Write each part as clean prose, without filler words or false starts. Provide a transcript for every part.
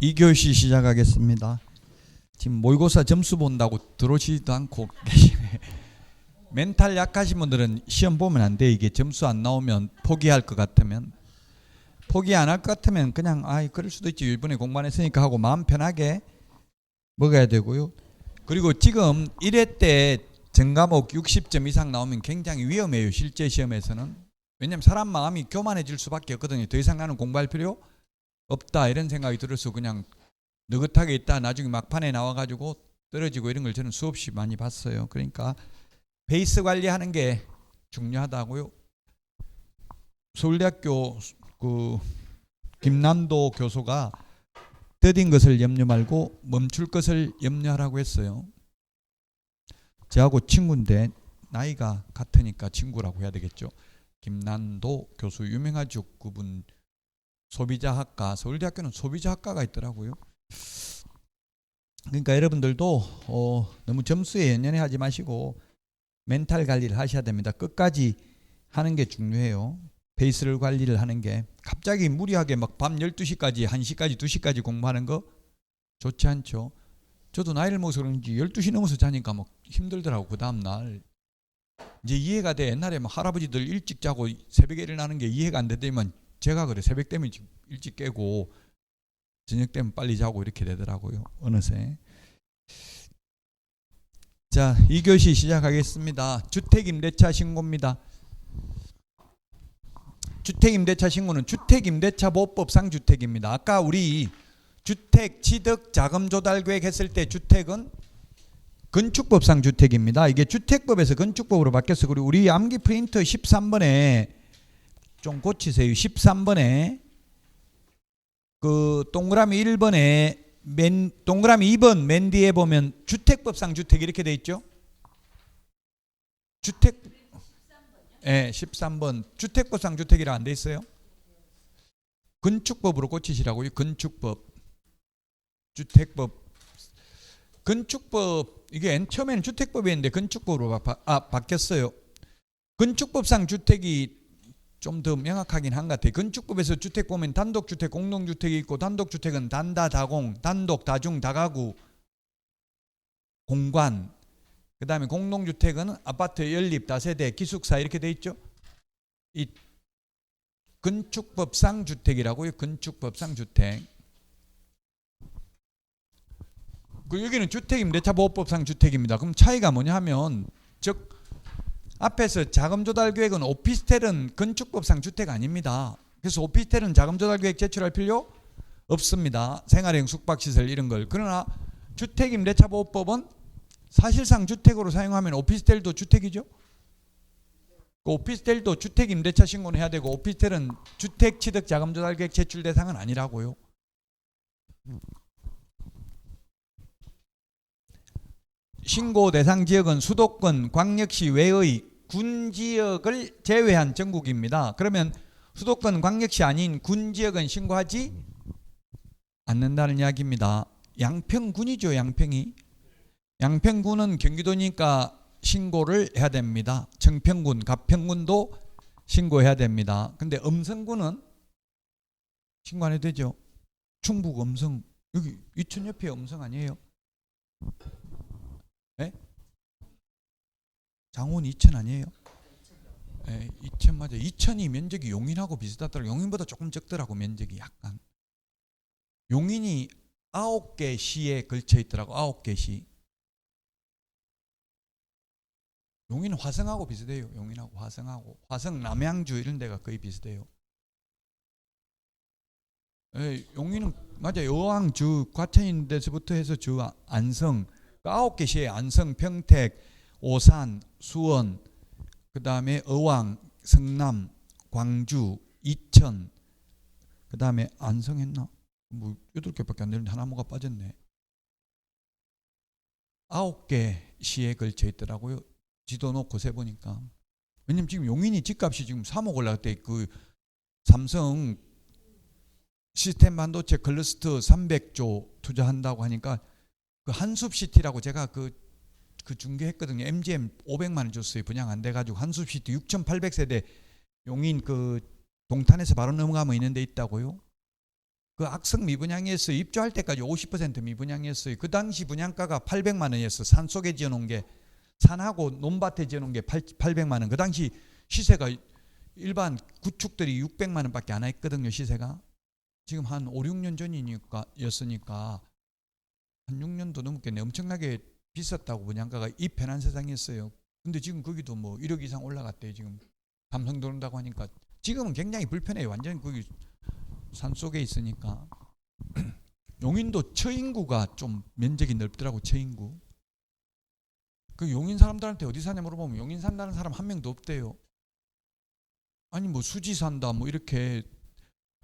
2교시 시작하겠습니다. 지금 모의고사 점수 본다고 들어오지도 않고 계시네. 멘탈 약하신 분들은 시험 보면 안 돼. 이게 점수 안 나오면 포기할 것 같으면, 포기 안 할 것 같으면 그냥 그럴 수도 있지, 이번에 공부 안 했으니까 하고 마음 편하게 먹어야 되고요. 그리고 지금 1회 때 전과목 60점 이상 나오면 굉장히 위험해요, 실제 시험에서는. 왜냐면 사람 마음이 교만해질 수밖에 없거든요. 더 이상 나는 공부할 필요 없다 이런 생각이 들어서 그냥 느긋하게 있다 나중에 막판에 나와가지고 떨어지고 이런 걸 저는 수없이 많이 봤어요. 그러니까 베이스 관리하는 게 중요하다고요. 서울대학교 그 김난도 교수가 더딘 것을 염려 말고 멈출 것을 염려하라고 했어요. 저하고 친구인데 나이가 같으니까 친구라고 해야 되겠죠. 김난도 교수 유명하죠. 그분 소비자학과, 서울대학교는 소비자학과가 있더라고요. 그러니까 여러분들도 너무 점수에 연연해하지 마시고 멘탈 관리를 하셔야 됩니다. 끝까지 하는 게 중요해요. 베이스를 관리를 하는 게. 갑자기 무리하게 막 밤 12시까지 1시까지 2시까지 공부하는 거 좋지 않죠. 저도 나이를 먹어서 그런지 12시 넘어서 자니까 막 힘들더라고. 그 다음날 이제 이해가 돼. 옛날에 막 할아버지들 일찍 자고 새벽에 일어나는 게 이해가 안 되더니만 제가 그래. 새벽 되면 일찍 깨고 저녁 되면 빨리 자고 이렇게 되더라고요. 어느새. 자, 2교시 시작하겠습니다. 주택임대차 신고입니다. 주택임대차 신고는 주택임대차보호법상 주택입니다. 아까 우리 주택 취득 자금 조달 계획 했을 때 주택은 건축법상 주택입니다. 이게 주택법에서 건축법으로 바뀌었어. 그리고 우리 암기 프린터 13번에 좀 고치세요. 13번에 그 동그라미 1번에 동그라미 2번 맨 뒤에 보면 주택법상 주택 이렇게 돼 있죠. 주택 13번 주택법상 주택이라 안 돼 있어요. 건축법으로 고치시라고요. 건축법, 주택법, 건축법. 이게 처음에는 주택법이었는데 건축법으로 바뀌었어요. 건축법상 주택이 좀 더 명확하긴 한 것 같아요. 건축법에서 주택 보면 단독주택, 공동주택이 있고, 단독주택은 단다, 다공, 단독, 다중, 다가구, 공관. 그 다음에 공동주택은 아파트, 연립, 다세대, 기숙사 이렇게 돼 있죠. 이 건축법상 주택이라고요. 건축법상 주택. 그 여기는 주택임대차보호법상 주택입니다. 그럼 차이가 뭐냐 하면, 즉 앞에서 자금조달계획은 오피스텔은 건축법상 주택 아닙니다. 그래서 오피스텔은 자금조달계획 제출할 필요 없습니다. 생활형 숙박시설 이런 걸. 그러나 주택임대차보호법은 사실상 주택으로 사용하면 오피스텔도 주택이죠. 그 오피스텔도 주택임대차 신고는 해야 되고, 오피스텔은 주택취득 자금조달계획 제출 대상은 아니라고요. 신고 대상 지역은 수도권, 광역시 외의 군 지역을 제외한 전국입니다. 그러면 수도권, 광역시 아닌 군 지역은 신고하지 않는다는 이야기입니다. 양평군이죠. 양평이. 양평군은 경기도니까 신고를 해야 됩니다. 청평군, 가평군도 신고해야 됩니다. 근데 음성군은 신고 안 해도 되죠. 충북 음성, 여기 이천 옆에 음성 아니에요? 네? 장원 이천 아니에요? 네, 이천 맞아요. 이천이 면적이 용인하고 비슷하더라고요. 용인보다 조금 적더라고, 면적이 약간. 용인이 9개 시에 걸쳐 있더라고. 9개 시. 용인은 화성하고 비슷해요. 용인하고 화성하고. 화성, 남양주 이런 데가 거의 비슷해요. 네, 용인은 맞아요. 여왕 주 과천 있는 데서부터 해서 주 안성, 9개 시에 안성, 평택, 오산, 수원, 그 다음에 어왕, 성남, 광주, 이천, 그 다음에 안성 했나? 뭐 8개밖에 안 되는데 하나 뭐가 빠졌네. 9개 시에 걸쳐 있더라고요. 지도 놓고 세보니까. 왜냐면 지금 용인이 집값이 지금 3억 올라갔대. 그 삼성 시스템 반도체 클러스터 300조 투자한다고 하니까, 그 한숲시티라고 제가 그 중개했거든요. MGM 500만 원 줬어요. 분양 안 돼가지고. 한숲시티 6,800세대 용인 그 동탄에서 바로 넘어가면 있는 데 있다고요. 그 악성 미분양이었어요. 입주할 때까지 50% 미분양이었어요. 그 당시 분양가가 800만 원이었어. 산속에 지어놓은 게, 산하고 논밭에 지어놓은 게 800만 원. 그 당시 시세가 일반 구축들이 600만 원밖에 안 했거든요. 시세가. 지금 한 5, 6년 전이었으니까 한 6년도 넘겠네. 엄청나게 비쌌다고 분양가가. 이 편한 세상이었어요. 근데 지금 거기도 뭐 1억 이상 올라갔대요. 지금 감성 들어온다고 하니까. 지금은 굉장히 불편해요. 완전히 거기 산속에 있으니까. 용인도 처인구가 좀 면적이 넓더라고. 처인구. 그 용인 사람들한테 어디 사냐 물어보면 용인 산다는 사람 한 명도 없대요. 아니 뭐 수지 산다 뭐 이렇게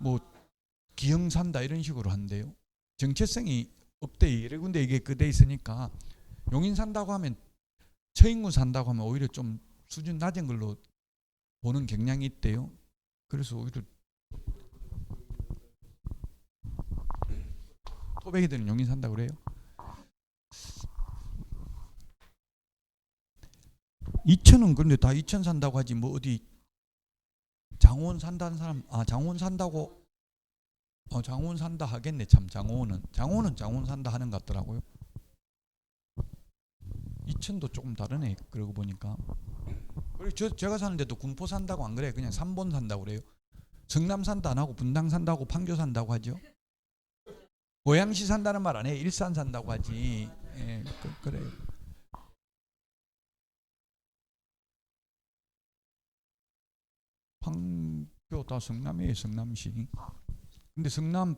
뭐 기흥 산다 이런 식으로 한대요. 정체성이 없대. 이래 군데 이게 그대 있으니까 용인 산다고 하면, 처인구 산다고 하면 오히려 좀 수준 낮은 걸로 보는 경향이 있대요. 그래서 오히려 토백이들은 용인 산다고 그래요. 이천은 근데 다 이천 산다고 하지 뭐 어디 장원 산다는 사람, 장원 산다고, 장원 산다 하겠네. 참 장원은 장원 산다 하는 것 같더라고요. 이천도 조금 다르네. 그러고 보니까. 그리고 제가 사는데도 군포 산다고 안 그래. 그냥 삼본 산다고 그래요. 성남 산다 안 하고 분당 산다고, 판교 산다고 하죠. 고양시 산다는 말 안 해. 일산 산다고 하지. 예, 그래요. 판교 다 성남이에요. 성남시. 근데 성남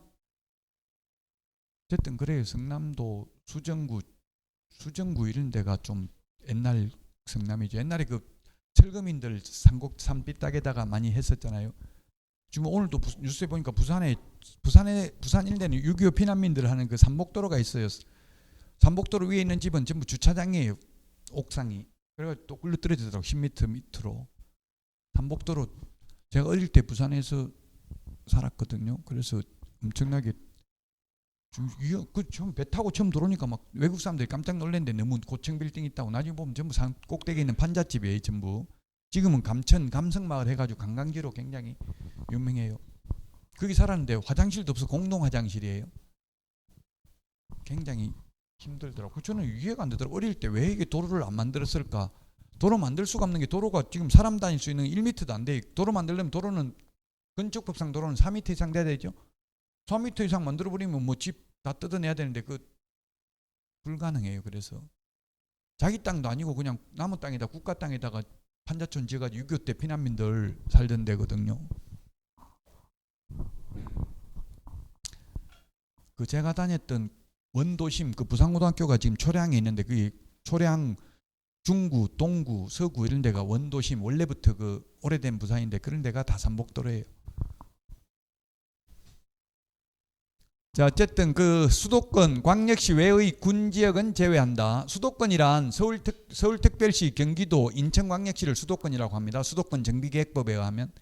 어쨌든 그래요. 성남도 수정구 이런 데가 좀 옛날 성남이죠. 옛날에 그 철거민들 산 삐딱에다가 많이 했었잖아요. 지금 오늘도 뉴스에 보니까 부산 일대는 6.25 피난민들 하는 그 삼복도로가 있어요. 삼복도로 위에 있는 집은 전부 주차장이에요. 옥상이. 그래서 또 굴러 떨어지더라고. 10m 밑으로. 삼복도로. 제가 어릴 때 부산에서 살았거든요. 그래서 엄청나게 처음 배 타고 처음 들어오니까 막 외국 사람들이 깜짝 놀랐는데 너무 고층 빌딩 있다고. 나중에 보면 전부 산 꼭대기에 있는 판잣집이에요. 전부. 지금은 감성마을 해가지고 관광지로 굉장히 유명해요. 거기 살았는데 화장실도 없어. 공동 화장실이에요. 굉장히 힘들더라고요. 저는 이해가 안 되더라고요. 어릴 때 왜 이게 도로를 안 만들었을까. 도로 만들 수가 없는 게, 도로가 지금 사람 다닐 수 있는 1m도 안 돼. 도로 만들려면 도로는, 건축법상 도로는 4m 이상 돼야 되죠. 4m 이상 만들어버리면 뭐 집 다 뜯어내야 되는데 그 불가능해요. 그래서 자기 땅도 아니고 그냥 남의 땅에다, 국가 땅에다가 판자촌 지어가지고 6.25 때 피난민들 살던 데거든요. 그 제가 다녔던 원도심, 그 부산고등학교가 지금 초량에 있는데, 그 초량 중구, 동구, 서구 이런 데가 원도심, 원래부터 그 오래된 부산인데 그런 데가 다 삼복도로예요. 자, 어쨌든 그 수도권, 광역시 외의 군지역은 제외한다. 수도권이란 서울특별시, 경기도, 인천광역시를 수도권이라고 합니다. 수도권 정비계획법에 의하면.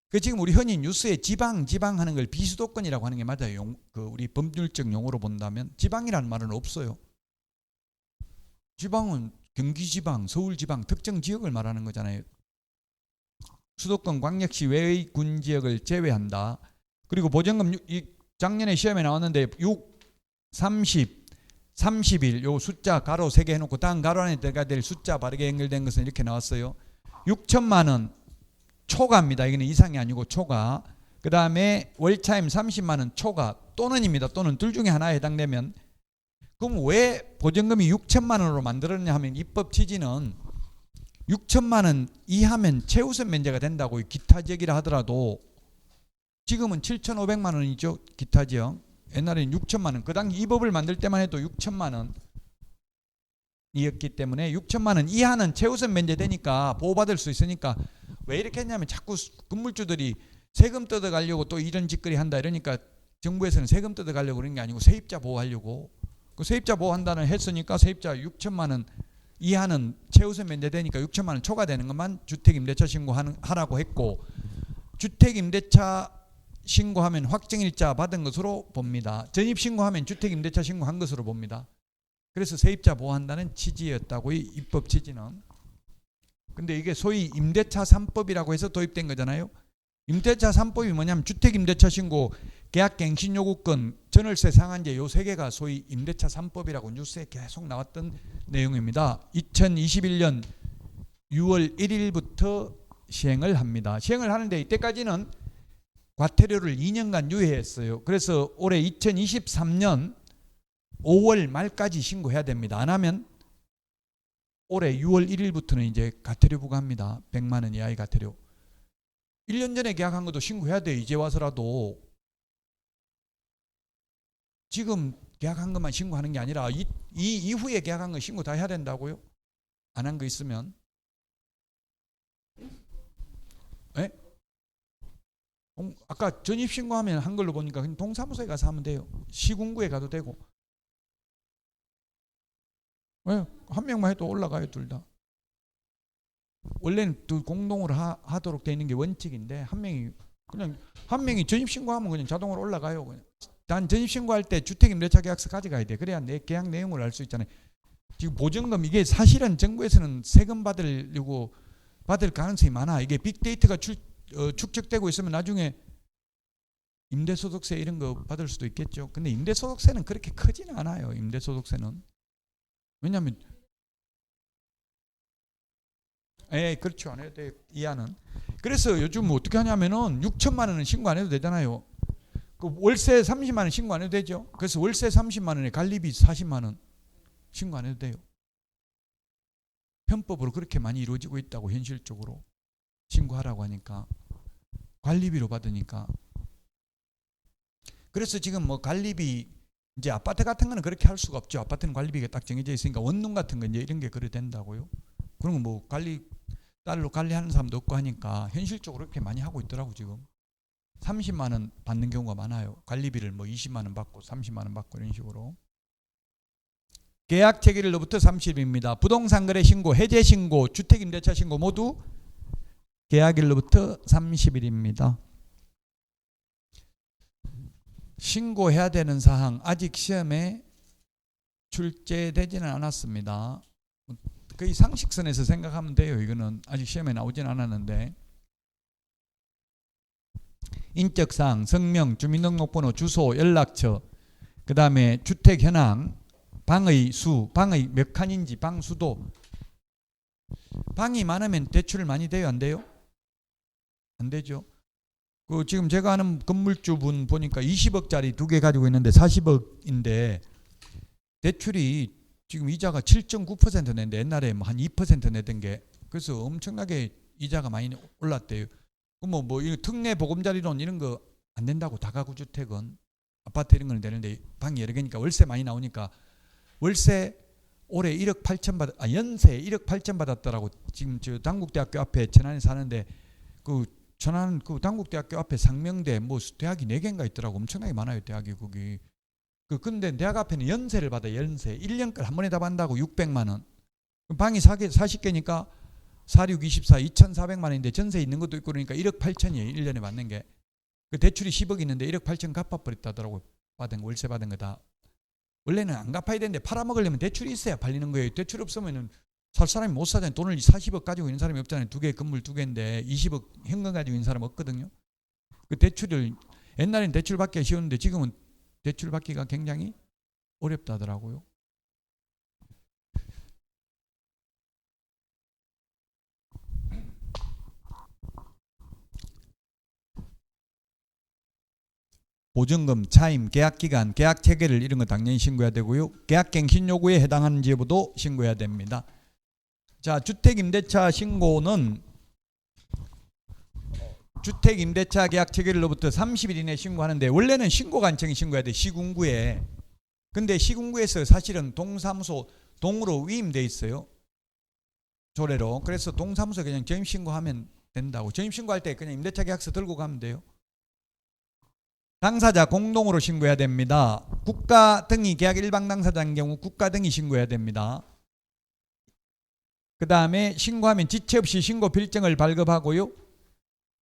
그 지금 우리 흔히 뉴스에 지방 하는 걸 비수도권이라고 하는 게 맞아요. 그 우리 법률적 용어로 본다면 지방이라는 말은 없어요. 지방은 경기지방, 서울지방, 특정 지역을 말하는 거잖아요. 수도권, 광역시 외의 군지역을 제외한다. 그리고 보전금, 작년에 시험에 나왔는데 6, 30, 30일 요 숫자 가로 3개 해놓고 다음 가로 안에 들어가야 될 숫자 바르게 연결된 것은 이렇게 나왔어요. 6천만 원 초과입니다. 이거는 이상이 아니고 초과. 그 다음에 월차임 30만 원 초과 또는입니다. 또는 둘 중에 하나에 해당되면. 그럼 왜 보전금이 6천만 원으로 만들었냐 하면, 입법 취지는 6천만 원 이하면 최우선 면제가 된다고. 기타 지역이라 하더라도 지금은 7,500만 원이죠. 기타 지역. 옛날에는 6천만 원. 그 당시 이 법을 만들 때만 해도 6천만 원이었기 때문에 6천만 원 이하는 최우선 면제되니까 보호받을 수 있으니까. 왜 이렇게 했냐면 자꾸 건물주들이 세금 뜯어가려고 또 이런 짓거리 한다 이러니까 정부에서는 세금 뜯어가려고 그런 게 아니고 세입자 보호하려고. 그 세입자 보호한다는 했으니까 세입자 6천만 원 이하는 최우선 면제되니까 6천만 원 초과되는 것만 주택임대차 신고하라고 했고, 주택임대차 신고하면 확정일자 받은 것으로 봅니다. 전입신고하면 주택임대차 신고한 것으로 봅니다. 그래서 세입자 보호한다는 취지였다고, 이 입법 취지는. 근데 이게 소위 임대차 3법이라고 해서 도입된 거잖아요. 임대차 3법이 뭐냐면 주택임대차 신고 계약갱신요구권, 전월세 상한제 요 세 개가 소위 임대차 3법이라고 뉴스에 계속 나왔던 내용입니다. 2021년 6월 1일부터 시행을 합니다. 시행을 하는데 이때까지는 과태료를 2년간 유예했어요. 그래서 올해 2023년 5월 말까지 신고해야 됩니다. 안 하면 올해 6월 1일부터는 이제 과태료 부과합니다. 100만 원 이하의 과태료. 1년 전에 계약한 것도 신고해야 돼요. 이제 와서라도. 지금 계약한 것만 신고하는 게 아니라 이 이후에 계약한 거 신고 다 해야 된다고요? 안 한 거 있으면. 에? 아까 전입신고하면 한 걸로 보니까 그냥 동사무소에 가서 하면 돼요. 시군구에 가도 되고. 왜? 한 명만 해도 올라가요, 둘 다. 원래는 또 공동으로 하도록 돼 있는 게 원칙인데 한 명이 전입신고하면 그냥 자동으로 올라가요. 그냥. 단 전입신고할 때 주택임대차 계약서 가져가야 돼. 그래야 내 계약 내용을 알 수 있잖아요. 지금 보증금 이게 사실은 정부에서는 세금 받으려고 받을 가능성이 많아. 이게 빅데이터가 축적되고 있으면 나중에 임대소득세 이런 거 받을 수도 있겠죠. 근데 임대소득세는 그렇게 크지는 않아요. 임대소득세는. 왜냐하면 그렇죠. 안 해도 돼. 이하는. 그래서 요즘 어떻게 하냐면은 6천만 원은 신고 안 해도 되잖아요. 그 월세 30만 원 신고 안 해도 되죠. 그래서 월세 30만 원에 관리비 40만 원 신고 안 해도 돼요. 편법으로 그렇게 많이 이루어지고 있다고 현실적으로 신고하라고 하니까 관리비로 받으니까. 그래서 지금 뭐 관리비 이제 아파트 같은 거는 그렇게 할 수가 없죠. 아파트는 관리비가 딱 정해져 있으니까 원룸 같은 거 이제 이런 게 그래 된다고요. 그런 거 뭐 딸로 관리하는 사람도 없고 하니까 현실적으로 그렇게 많이 하고 있더라고 지금. 30만 원 받는 경우가 많아요. 관리비를 뭐 20만 원 받고 30만 원 받고 이런 식으로. 계약 체결일로부터 30일입니다. 부동산 거래 신고, 해제 신고, 주택임대차 신고 모두 계약일로부터 30일입니다. 신고해야 되는 사항 아직 시험에 출제되지는 않았습니다. 거의 상식선에서 생각하면 돼요. 이거는 아직 시험에 나오진 않았는데. 인적사항, 성명, 주민등록번호, 주소, 연락처, 그 다음에 주택 현황, 방의 수, 방의 몇 칸인지, 방 수도. 방이 많으면 대출 많이 돼요? 안 돼요? 안 되죠. 그 지금 제가 아는 건물주분 보니까 20억짜리 2개 가지고 있는데 40억인데 대출이 지금 이자가 7.9% 낸데 옛날에 뭐 한 2% 내던 게 그래서 엄청나게 이자가 많이 올랐대요. 뭐 특례 보금자리론 이런 거 안 된다고. 다가구 주택은 아파트 이런 거는 되는데 방이 여러 개니까 월세 많이 나오니까 월세 올해 1억 8천 연세 1억 8천 받았더라고. 지금 저 단국대학교 앞에 천안에 사는데 그 천안 그 단국대학교 앞에 상명대 뭐 대학이 4개인가 있더라고. 엄청나게 많아요 대학이 거기. 근데 대학 앞에는 연세를 받아. 연세 1년 걸 한 번에 다 받는다고. 600만 원. 방이 40개니까 46, 24, 2,400만 원인데 전세 있는 것도 있고 그러니까 1억 8천이에요. 1년에 받는 게. 그 대출이 10억 있는데 1억 8천 갚아버렸다더라고. 받은 거, 월세 받은 거 다. 원래는 안 갚아야 되는데 팔아먹으려면 대출이 있어야 팔리는 거예요. 대출 없으면은 살 사람이 못 사잖아요. 돈을 40억 가지고 있는 사람이 없잖아요. 2개 건물 2개인데 20억 현금 가지고 있는 사람 없거든요. 그 대출을 옛날엔 대출 받기가 쉬웠는데 지금은 대출 받기가 굉장히 어렵다더라고요. 보증금, 차임, 계약기간, 계약체결일 이런 거 당연히 신고해야 되고요. 계약갱신 요구에 해당하는지 여부도 신고해야 됩니다. 자, 주택임대차 신고는 주택임대차 계약체결일로부터 30일 이내 신고하는데 원래는 신고관청이 신고해야 돼. 시군구에. 근데 시군구에서 사실은 동사무소 동으로 위임돼 있어요. 조례로. 그래서 동사무소에 그냥 전입신고하면 된다고. 전입신고할 때 그냥 임대차 계약서 들고 가면 돼요. 당사자 공동으로 신고해야 됩니다. 국가 등의 계약 일방 당사자인 경우 국가 등의 신고해야 됩니다. 그 다음에 신고하면 지체 없이 신고 필증을 발급하고요.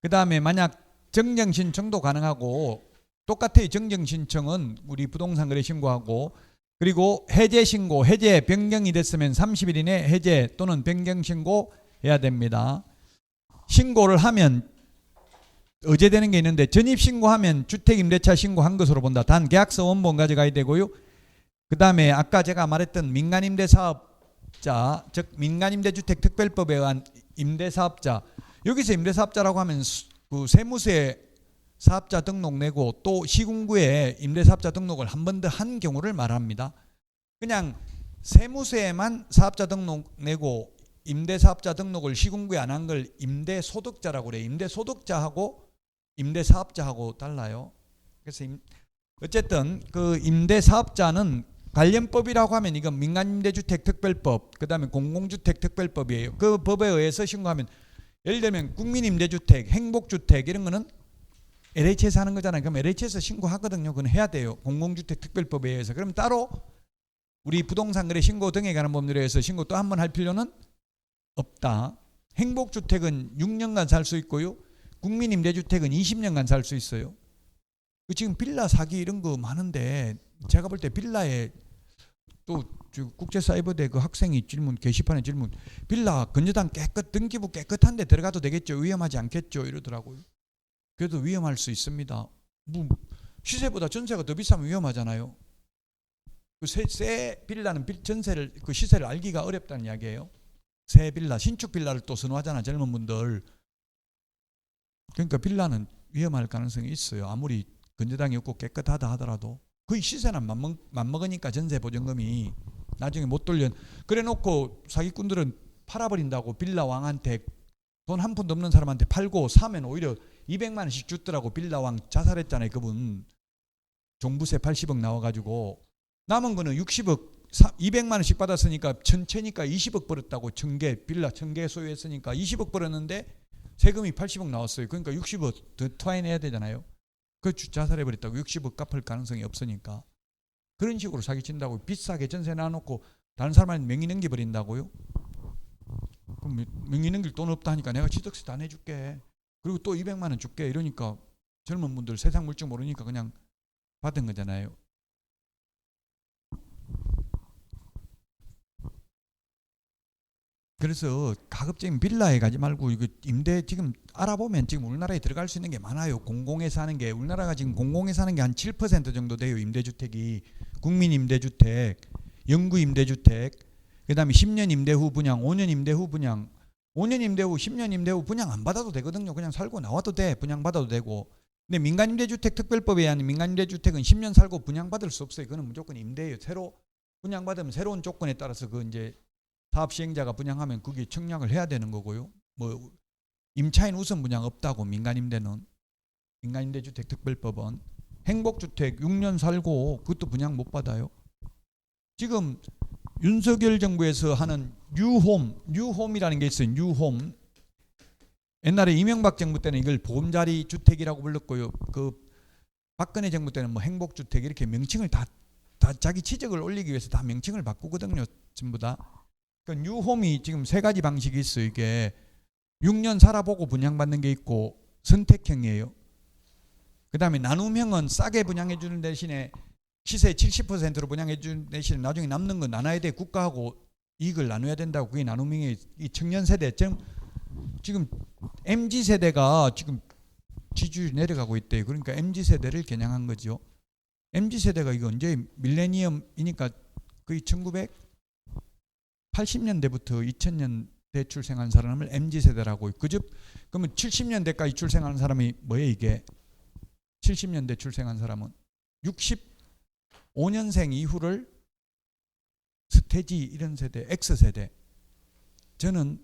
그 다음에 만약 정정신청도 가능하고 똑같아요. 정정신청은 우리 부동산 거래 신고하고 그리고 해제 신고, 해제 변경이 됐으면 30일 이내 해제 또는 변경 신고 해야 됩니다. 신고를 하면 어제 되는 게 있는데 전입신고하면 주택임대차 신고한 것으로 본다. 단 계약서 원본 가져가야 되고요. 그 다음에 아까 제가 말했던 민간임대사업자, 즉 민간임대주택특별법에 의한 임대사업자, 여기서 임대사업자라고 하면 그 세무서에 사업자 등록 내고 또 시군구에 임대사업자 등록을 한 번 더 한 경우를 말합니다. 그냥 세무서에만 사업자 등록 내고 임대사업자 등록을 시군구에 안 한 걸 임대소득자라고 그래요. 임대소득자하고 임대사업자하고 달라요. 그래서 어쨌든 그 임대사업자는 관련법이라고 하면 이건 민간임대주택특별법, 그 다음에 공공주택특별법이에요. 그 법에 의해서 신고하면, 예를 들면 국민임대주택, 행복주택 이런 거는 LH에서 하는 거잖아요. 그럼 LH에서 신고하거든요. 그건 해야 돼요. 공공주택특별법에 의해서. 그럼 따로 우리 부동산거래 신고 등에 관한 법률에 의해서 신고 또 한 번 할 필요는 없다. 행복주택은 6년간 살 수 있고요. 국민임대주택은 20년간 살 수 있어요. 지금 빌라 사기 이런 거 많은데 제가 볼 때 빌라에 또 국제사이버대 그 학생이 질문, 게시판에 질문, 빌라 건조당 깨끗, 등기부 깨끗한데 들어가도 되겠죠? 위험하지 않겠죠? 이러더라고요. 그래도 위험할 수 있습니다. 뭐 시세보다 전세가 더 비싸면 위험하잖아요. 그 새 빌라는 전세를, 그 시세를 알기가 어렵다는 이야기예요. 새 빌라, 신축 빌라를 또 선호하잖아, 젊은 분들. 그러니까 빌라는 위험할 가능성이 있어요. 아무리 건조당이 없고 깨끗하다 하더라도 거의 시세는 맞먹으니까 전세 보증금이 나중에 못 돌려. 그래 놓고 사기꾼들은 팔아버린다고 빌라 왕한테, 돈 한 푼도 없는 사람한테 팔고 사면 오히려 200만 원씩 주더라고. 빌라 왕 자살했잖아요. 그분 종부세 80억 나와가지고 남은 거는 60억 200만 원씩 받았으니까 천채니까 20억 벌었다고. 빌라 1000개 소유했으니까 20억 벌었는데 세금이 80억 나왔어요. 그러니까 60억 더 토해내야 되잖아요. 그 자살해버렸다고. 60억 갚을 가능성이 없으니까. 그런 식으로 사기친다고. 비싸게 전세 놔놓고 다른 사람한테 명의 넘겨버린다고요. 그럼 명의 넘길 돈 없다 하니까 내가 취득세 다 내줄게, 그리고 또 200만 원 줄게 이러니까 젊은 분들 세상 물정 모르니까 그냥 받은 거잖아요. 그래서 가급적이면 빌라에 가지 말고 이거 임대, 지금 알아보면 지금 우리나라에 들어갈 수 있는 게 많아요. 공공에서 하는 게, 우리나라가 지금 공공에서 하는 게 한 7% 정도 돼요. 임대주택이. 국민임대주택, 영구임대주택, 그 다음에 10년 임대 후 분양, 5년 임대 후 분양. 5년 임대 후, 10년 임대 후 분양 안 받아도 되거든요. 그냥 살고 나와도 돼. 분양 받아도 되고. 근데 민간임대주택 특별법에 의한 민간임대주택은 10년 살고 분양 받을 수 없어요. 그거는 무조건 임대예요. 새로 분양 받으면 새로운 조건에 따라서 그 이제 사업 시행자가 분양하면 그게 청약을 해야 되는 거고요. 뭐 임차인 우선 분양 없다고. 민간임대는, 민간임대주택 특별법은. 행복주택 6년 살고 그것도 분양 못 받아요. 지금 윤석열 정부에서 하는 뉴홈이라는 게 있어요. 뉴홈. 옛날에 이명박 정부 때는 이걸 보금자리 주택이라고 불렀고요. 그 박근혜 정부 때는 뭐 행복주택 이렇게 명칭을 다 자기 지적을 올리기 위해서 다 명칭을 바꾸거든요. 전부 다. 그 뉴홈이 지금 세 가지 방식이 있어요. 이게 6년 살아보고 분양받는 게 있고 선택형이에요. 그 다음에 나눔형은 싸게 분양해 주는 대신에 시세 70%로 분양해 주는 대신에 나중에 남는 건 나눠야 돼. 국가하고 이익을 나눠야 된다고. 그게 나눔형이. 이 청년 세대, 지금 MZ세대가 지금 지지율이 내려가고 있대요. 그러니까 MZ세대를 겨냥한 거죠. MZ세대가 이거 언제 밀레니엄이니까 거의 1980년대부터 2000년대 출생한 사람을 MZ세대라고. 그러면 70년대까지 출생하는 사람이 뭐예요 이게? 70년대 출생한 사람은 65년생 이후를 스테지 이런 세대, X세대. 저는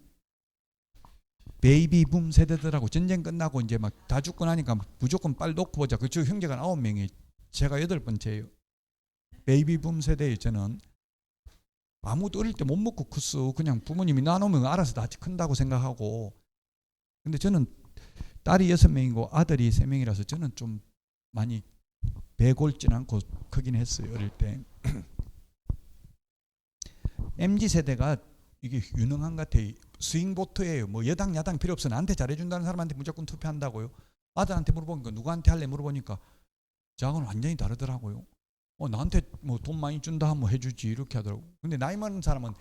베이비붐 세대들하고 전쟁 끝나고 이제 막 다 죽고 나니까 무조건 빨리 놓고 보자. 그쪽 형제가 9명이, 제가 8번째예요. 베이비붐 세대예요. 저는 아무도 어릴 때 못 먹고 컸어. 그냥 부모님이 나누면 알아서 다 큰다고 생각하고. 근데 저는 딸이 6명이고 아들이 3명이라서 저는 좀 많이 배골진 않고 크긴 했어요. 어릴 때. MZ세대가 이게 유능한 것 같아요. 스윙보트예요. 뭐 여당 야당 필요 없어. 나한테 잘해준다는 사람한테 무조건 투표한다고요. 아들한테 물어보니까 누구한테 할래 물어보니까 저하고는 완전히 다르더라고요. 나한테 뭐 돈 많이 준다 하면 해주지 이렇게 하더라고. 근데 나이 많은 사람은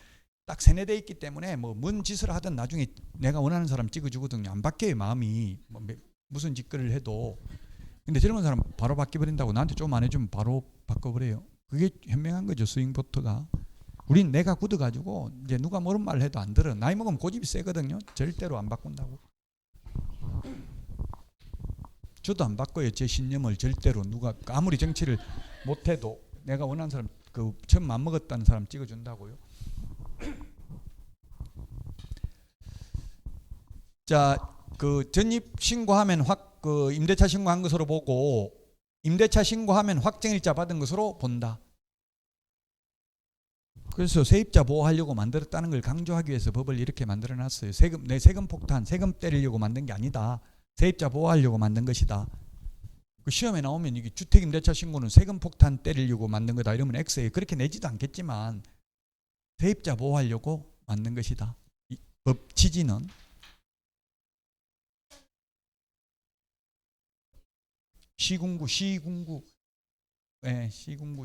딱 세뇌돼 있기 때문에 뭐 뭔 짓을 하든 나중에 내가 원하는 사람 찍어주거든요. 안 바뀌어요 마음이. 무슨 짓거리를 해도. 근데 젊은 사람 바로 바뀌어버린다고 나한테 좀 안 해주면 바로 바꿔버려요. 그게 현명한 거죠. 스윙보트가. 우린 내가 굳어가지고 이제 누가 모른 말을 해도 안 들어. 나이 먹으면 고집이 세거든요. 절대로 안 바꾼다고. 저도 안 바꿔요. 제 신념을 절대로. 누가 아무리 정치를 못해도 내가 원하는 사람, 그 처음 안 먹었다는 사람 찍어준다고요. 자, 그 전입 신고하면 그 임대차 신고한 것으로 보고, 임대차 신고하면 확정일자 받은 것으로 본다. 그래서 세입자 보호하려고 만들었다는 걸 강조하기 위해서 법을 이렇게 만들어놨어요. 내 세금 폭탄, 세금 때리려고 만든 게 아니다. 세입자 보호하려고 만든 것이다. 그 시험에 나오면 이게 주택임대차 신고는 세금 폭탄 때리려고 만든 거다 이러면 X예요. 그렇게 내지도 않겠지만 세입자 보호하려고 만든 것이다. 이 법 취지는.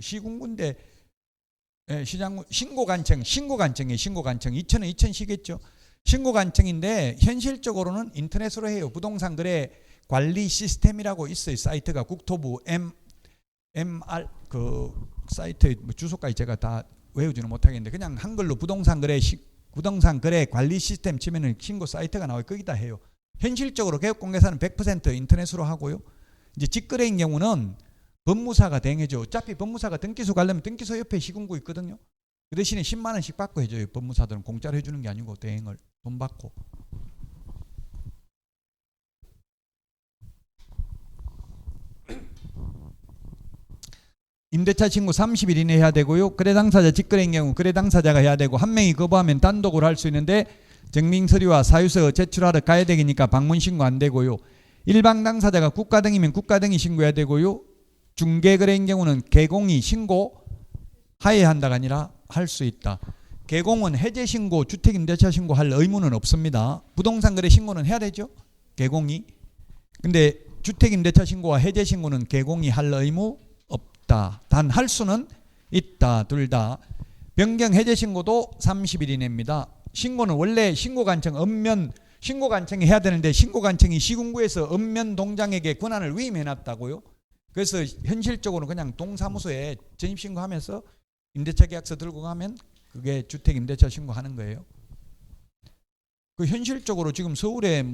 시군구인데 시장군 신고관청이에요. 신고관청 2천은 2천시겠죠. 신고관청인데 현실적으로는 인터넷으로 해요. 부동산 거래 관리 시스템이라고 있어요. 사이트가 국토부 MR 그 사이트 뭐 주소까지 제가 다 외우지는 못하겠는데 그냥 한글로 부동산 거래 관리 시스템 치면은 신고 사이트가 나와요. 거기다 해요. 현실적으로 개업공개사는 100% 인터넷으로 하고요. 이제 직거래인 경우는 법무사가 대행해줘. 어차피 법무사가 등기소 가려면 등기소 옆에 시군구 있거든요. 그 대신에 10만 원씩 받고 해줘요. 법무사들은 공짜로 해주는 게 아니고 대행을 돈 받고. 임대차 신고 30일 이내 해야 되고요. 거래 당사자 직거래인 경우 거래 당사자가 해야 되고 한 명이 거부하면 단독으로 할 수 있는데 증명서류와 사유서 제출하러 가야 되니까 방문 신고 안 되고요. 일방 당사자가 국가 등이면 국가 등이 신고해야 되고요. 중개거래인 경우는 개공이 신고 하에 한다가 아니라 할 수 있다. 개공은 해제 신고, 주택임대차 신고할 의무는 없습니다. 부동산 거래 신고는 해야 되죠. 개공이. 근데 주택임대차 신고와 해제 신고는 개공이 할 의무 없다. 단 할 수는 있다. 둘 다. 변경 해제 신고도 30일 이내입니다. 신고는 원래 신고관청 신고관청이 해야 되는데 신고관청이 시군구에서 읍면 동장에게 권한을 위임해놨다고요. 그래서 현실적으로 그냥 동사무소에 전입신고하면서 임대차 계약서 들고 가면 그게 주택임대차 신고하는 거예요. 그 현실적으로 지금 서울의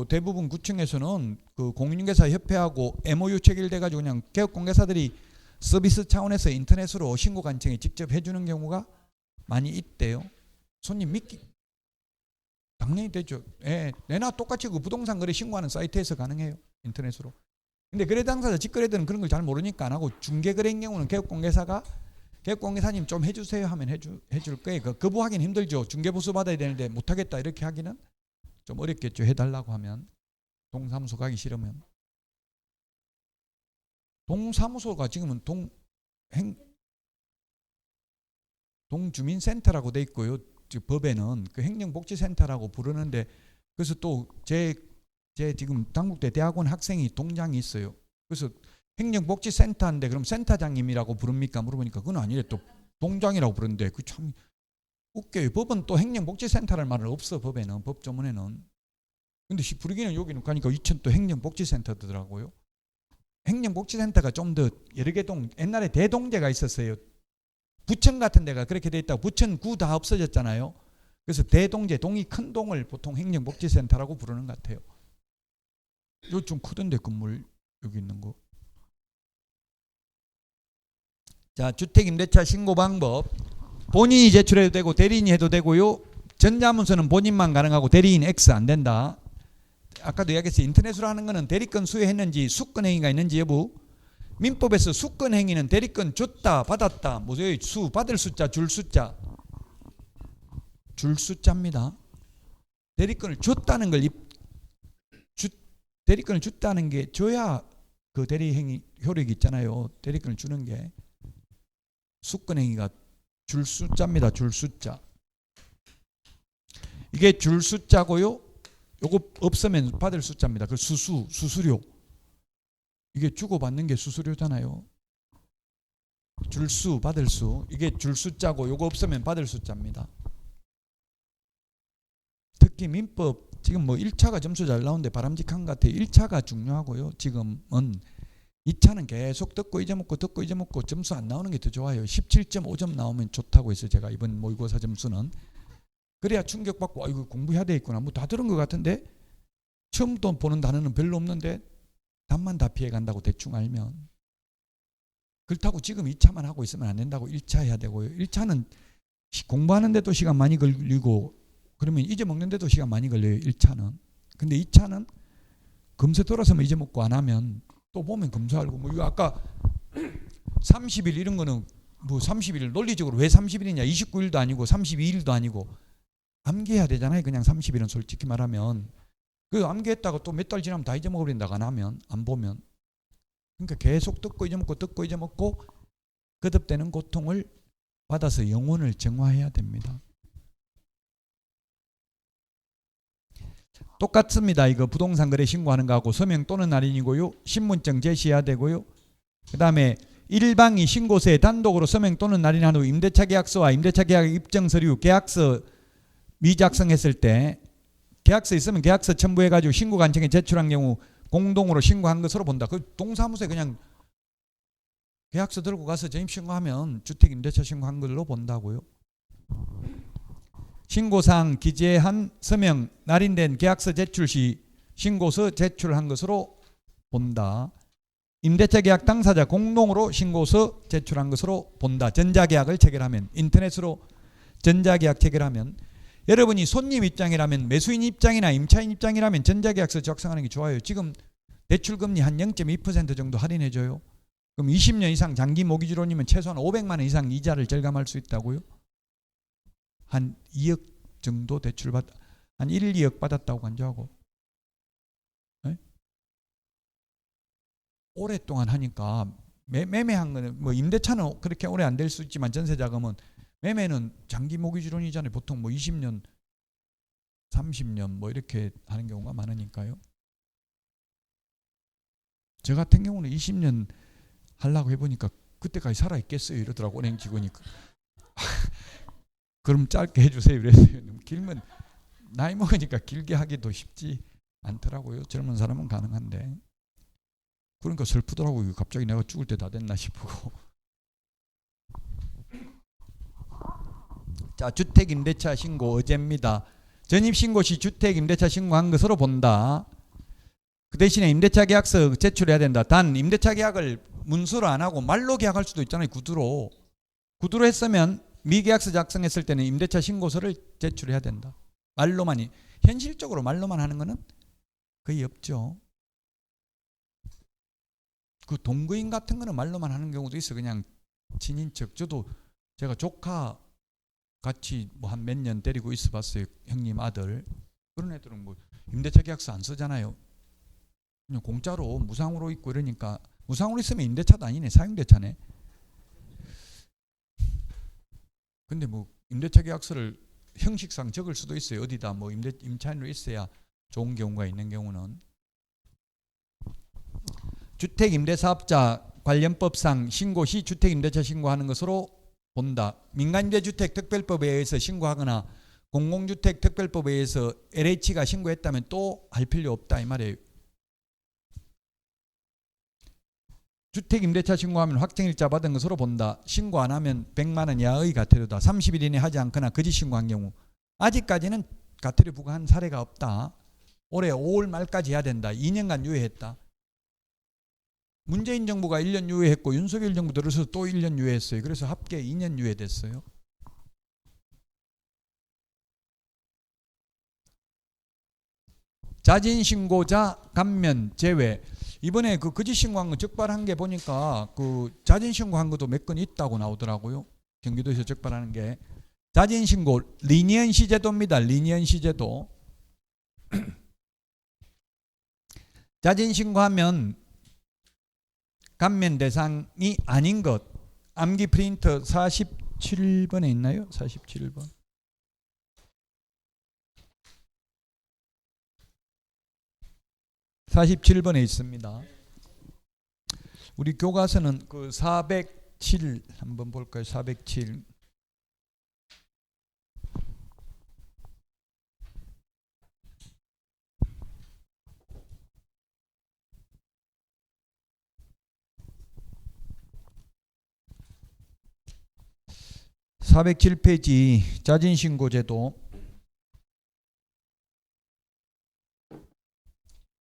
대부분 구청에서는 그 공인중개사 협회하고 MOU 체결돼가지고 그냥 개업공개사들이 서비스 차원에서 인터넷으로 신고관청에 직접 해주는 경우가 많이 있대요. 손님 믿기 당연히 되죠. 내나 똑같이 그 부동산 거래 신고하는 사이트에서 가능해요. 인터넷으로. 근데 거래 당사자 직거래들은 그런 걸 잘 모르니까 안 하고 중개거래인 경우는 개업공개사님 좀 해주세요 하면 해줄 거예요. 거부하기는 힘들죠. 중개보수 받아야 되는데 못하겠다 이렇게 하기는 좀 어렵겠죠. 해달라고 하면. 동사무소 가기 싫으면. 동사무소가 지금은 동주민센터라고 돼 있고요. 법에는 그 행정복지센터라고 부르는데 그래서 또 제 지금 당국대 대학원 학생이 동장이 있어요. 그래서 행정복지센터인데 그럼 센터장님이라고 부릅니까? 물어보니까 그건 아니래. 또 동장이라고 부르는데 그 참 웃겨요. 법은 또 행정복지센터라는 말은 없어. 법에는 법조문에는. 근데 부르기는 여기는 가니까 이천 또 행정복지센터더라고요. 행정복지센터가 좀 더 여러 개 옛날에 대동제가 있었어요. 부천 같은 데가 그렇게 돼 있다고. 부천 구 다 없어졌잖아요. 그래서 대동제 동이 큰 동을 보통 행정복지센터라고 부르는 것 같아요. 요 좀 크던데 건물 여기 있는 거. 자, 주택임대차 신고 방법. 본인이 제출해도 되고 대리인이 해도 되고요. 전자문서는 본인만 가능하고 대리인 X 안 된다. 아까도 이야기했어요. 인터넷으로 하는 거는 대리권 수여했는지 수권행위가 있는지 여부. 민법에서 수권행위는 대리권 줬다 받았다 뭐죠? 수 받을 숫자 줄 숫자 줄 숫자입니다. 대리권을 줬다는 걸 대리권을 줬다는 게 줘야 그 대리행위 효력이 있잖아요. 대리권을 주는 게 수권행위가 줄 숫자입니다. 줄 숫자. 이게 줄 숫자고요. 요거 없으면 받을 숫자입니다. 그 수수료. 이게 주고받는 게 수수료잖아요. 줄수 받을 수. 이게 줄 숫자고 요거 없으면 받을 숫자입니다. 특히 민법 지금 뭐 1차가 점수 잘 나오는데 바람직한 것 같아요. 1차가 중요하고요. 지금은 2차는 계속 듣고 잊어먹고 점수 안 나오는 게 더 좋아요. 17.5점 나오면 좋다고 했어요. 제가 이번 모의고사 점수는. 그래야 충격받고 이거 공부해야 되겠구나. 뭐 다 들은 것 같은데 처음부터 보는 단어는 별로 없는데 답만 다 피해간다고 대충 알면. 그렇다고 지금 2차만 하고 있으면 안 된다고 1차 해야 되고요. 1차는 공부하는데도 시간 많이 걸리고 그러면 잊어먹는데도 시간 많이 걸려요. 1차는. 근데 2차는 금세 돌아서면 잊어먹고 안 하면 또 보면 금세 알고 뭐 이거 아까 30일 이런 거는 뭐 30일 논리적으로 왜 30일이냐 29일도 아니고 32일도 아니고 암기해야 되잖아요. 그냥 30일은 솔직히 말하면 그 암기했다가 또 몇 달 지나면 다 잊어먹어버린다고 안 하면 안 보면 그러니까 계속 듣고 잊어먹고 거듭되는 고통을 받아서 영혼을 정화해야 됩니다. 똑같습니다. 이거 부동산 거래 신고하는 거하고 서명 또는 날인이고요. 신분증 제시해야 되고요. 그 다음에 일방이 신고서에 단독으로 서명 또는 날인한 후 임대차 계약서와 임대차 계약 입증 서류 계약서 미작성했을 때 계약서 있으면 계약서 첨부해가지고 신고관청에 제출한 경우 공동으로 신고한 것으로 본다. 그 동사무소에 그냥 계약서 들고 가서 전입신고하면 주택임대차 신고한 걸로 본다고요. 신고사항 기재한 서명 날인된 계약서 제출 시 신고서 제출한 것으로 본다. 임대차 계약 당사자 공동으로 신고서 제출한 것으로 본다. 전자계약을 체결하면 인터넷으로 전자계약 체결하면 여러분이 손님 입장이라면 매수인 입장이나 임차인 입장이라면 전자계약서 작성하는 게 좋아요. 지금 대출금리 한 0.2% 정도 할인해줘요. 그럼 20년 이상 장기 모기지론이면 최소한 500만 원 이상 이자를 절감할 수 있다고요. 한 2억 정도 한 1, 2억 받았다고 간주하고 네? 오랫동안 하니까 매매한 거는 뭐 임대차는 그렇게 오래 안 될 수 있지만 전세자금은 매매는 장기 모기지론이잖아요. 보통 뭐 20년 30년 뭐 이렇게 하는 경우가 많으니까요. 저 같은 경우는 20년 하려고 해보니까 그때까지 살아있겠어요 이러더라고 은행 직원이. 그럼 짧게 해주세요 이랬어요. 길면 나이 먹으니까 길게 하기도 쉽지 않더라고요. 젊은 사람은 가능한데. 그러니까 슬프더라고요. 갑자기 내가 죽을 때 다 됐나 싶고. 자, 주택임대차 신고 어제입니다. 전입신고 시 주택임대차 신고한 것으로 본다. 그 대신에 임대차 계약서 제출해야 된다. 단 임대차 계약을 문서로 안 하고 말로 계약할 수도 있잖아요. 구두로 했으면 미계약서 작성했을 때는 임대차 신고서를 제출해야 된다. 말로만이 현실적으로 말로만 하는 거는 거의 없죠. 그 동거인 같은 거는 말로만 하는 경우도 있어. 그냥 친인척. 저도 제가 조카 같이 뭐 한 몇 년 데리고 있어 봤어요. 형님 아들. 그런 애들은 뭐 임대차 계약서 안 쓰잖아요. 그냥 공짜로 무상으로 있고 이러니까 무상으로 있으면 임대차도 아니네. 사용대차네. 근데 뭐 임대차 계약서를 형식상 적을 수도 있어요. 어디다 뭐 임차인으로 있어야 좋은 경우가 있는 경우는. 주택임대사업자 관련법상 신고 시 주택임대차 신고하는 것으로 본다. 민간임대주택 특별법에 의해서 신고하거나 공공주택 특별법에 의해서 LH가 신고했다면 또 할 필요 없다 이 말이에요. 주택임대차 신고하면 확정일자 받은 것으로 본다. 신고 안 하면 100만 원 이하의 과태료다. 30일 이내 하지 않거나 거짓 신고한 경우. 아직까지는 과태료 부과한 사례가 없다. 올해 5월 말까지 해야 된다. 2년간 유예했다. 문재인 정부가 1년 유예했고 윤석열 정부 들어서 또 1년 유예했어요. 그래서 합계 2년 유예됐어요. 자진신고자 감면 제외. 이번에 그 거짓 신고한 거 적발한 게 보니까 그 자진신고한 것도 몇 건 있다고 나오더라고요. 경기도에서 적발하는 게. 자진신고 리니언시 제도입니다. 리니언시 제도. 자진신고하면 감면 대상이 아닌 것. 암기 프린터 47번에 있나요? 47번. (47번에) 있습니다. 우리 교과서는 그 407 한번 볼까요? 407. 407페이지 자진신고제도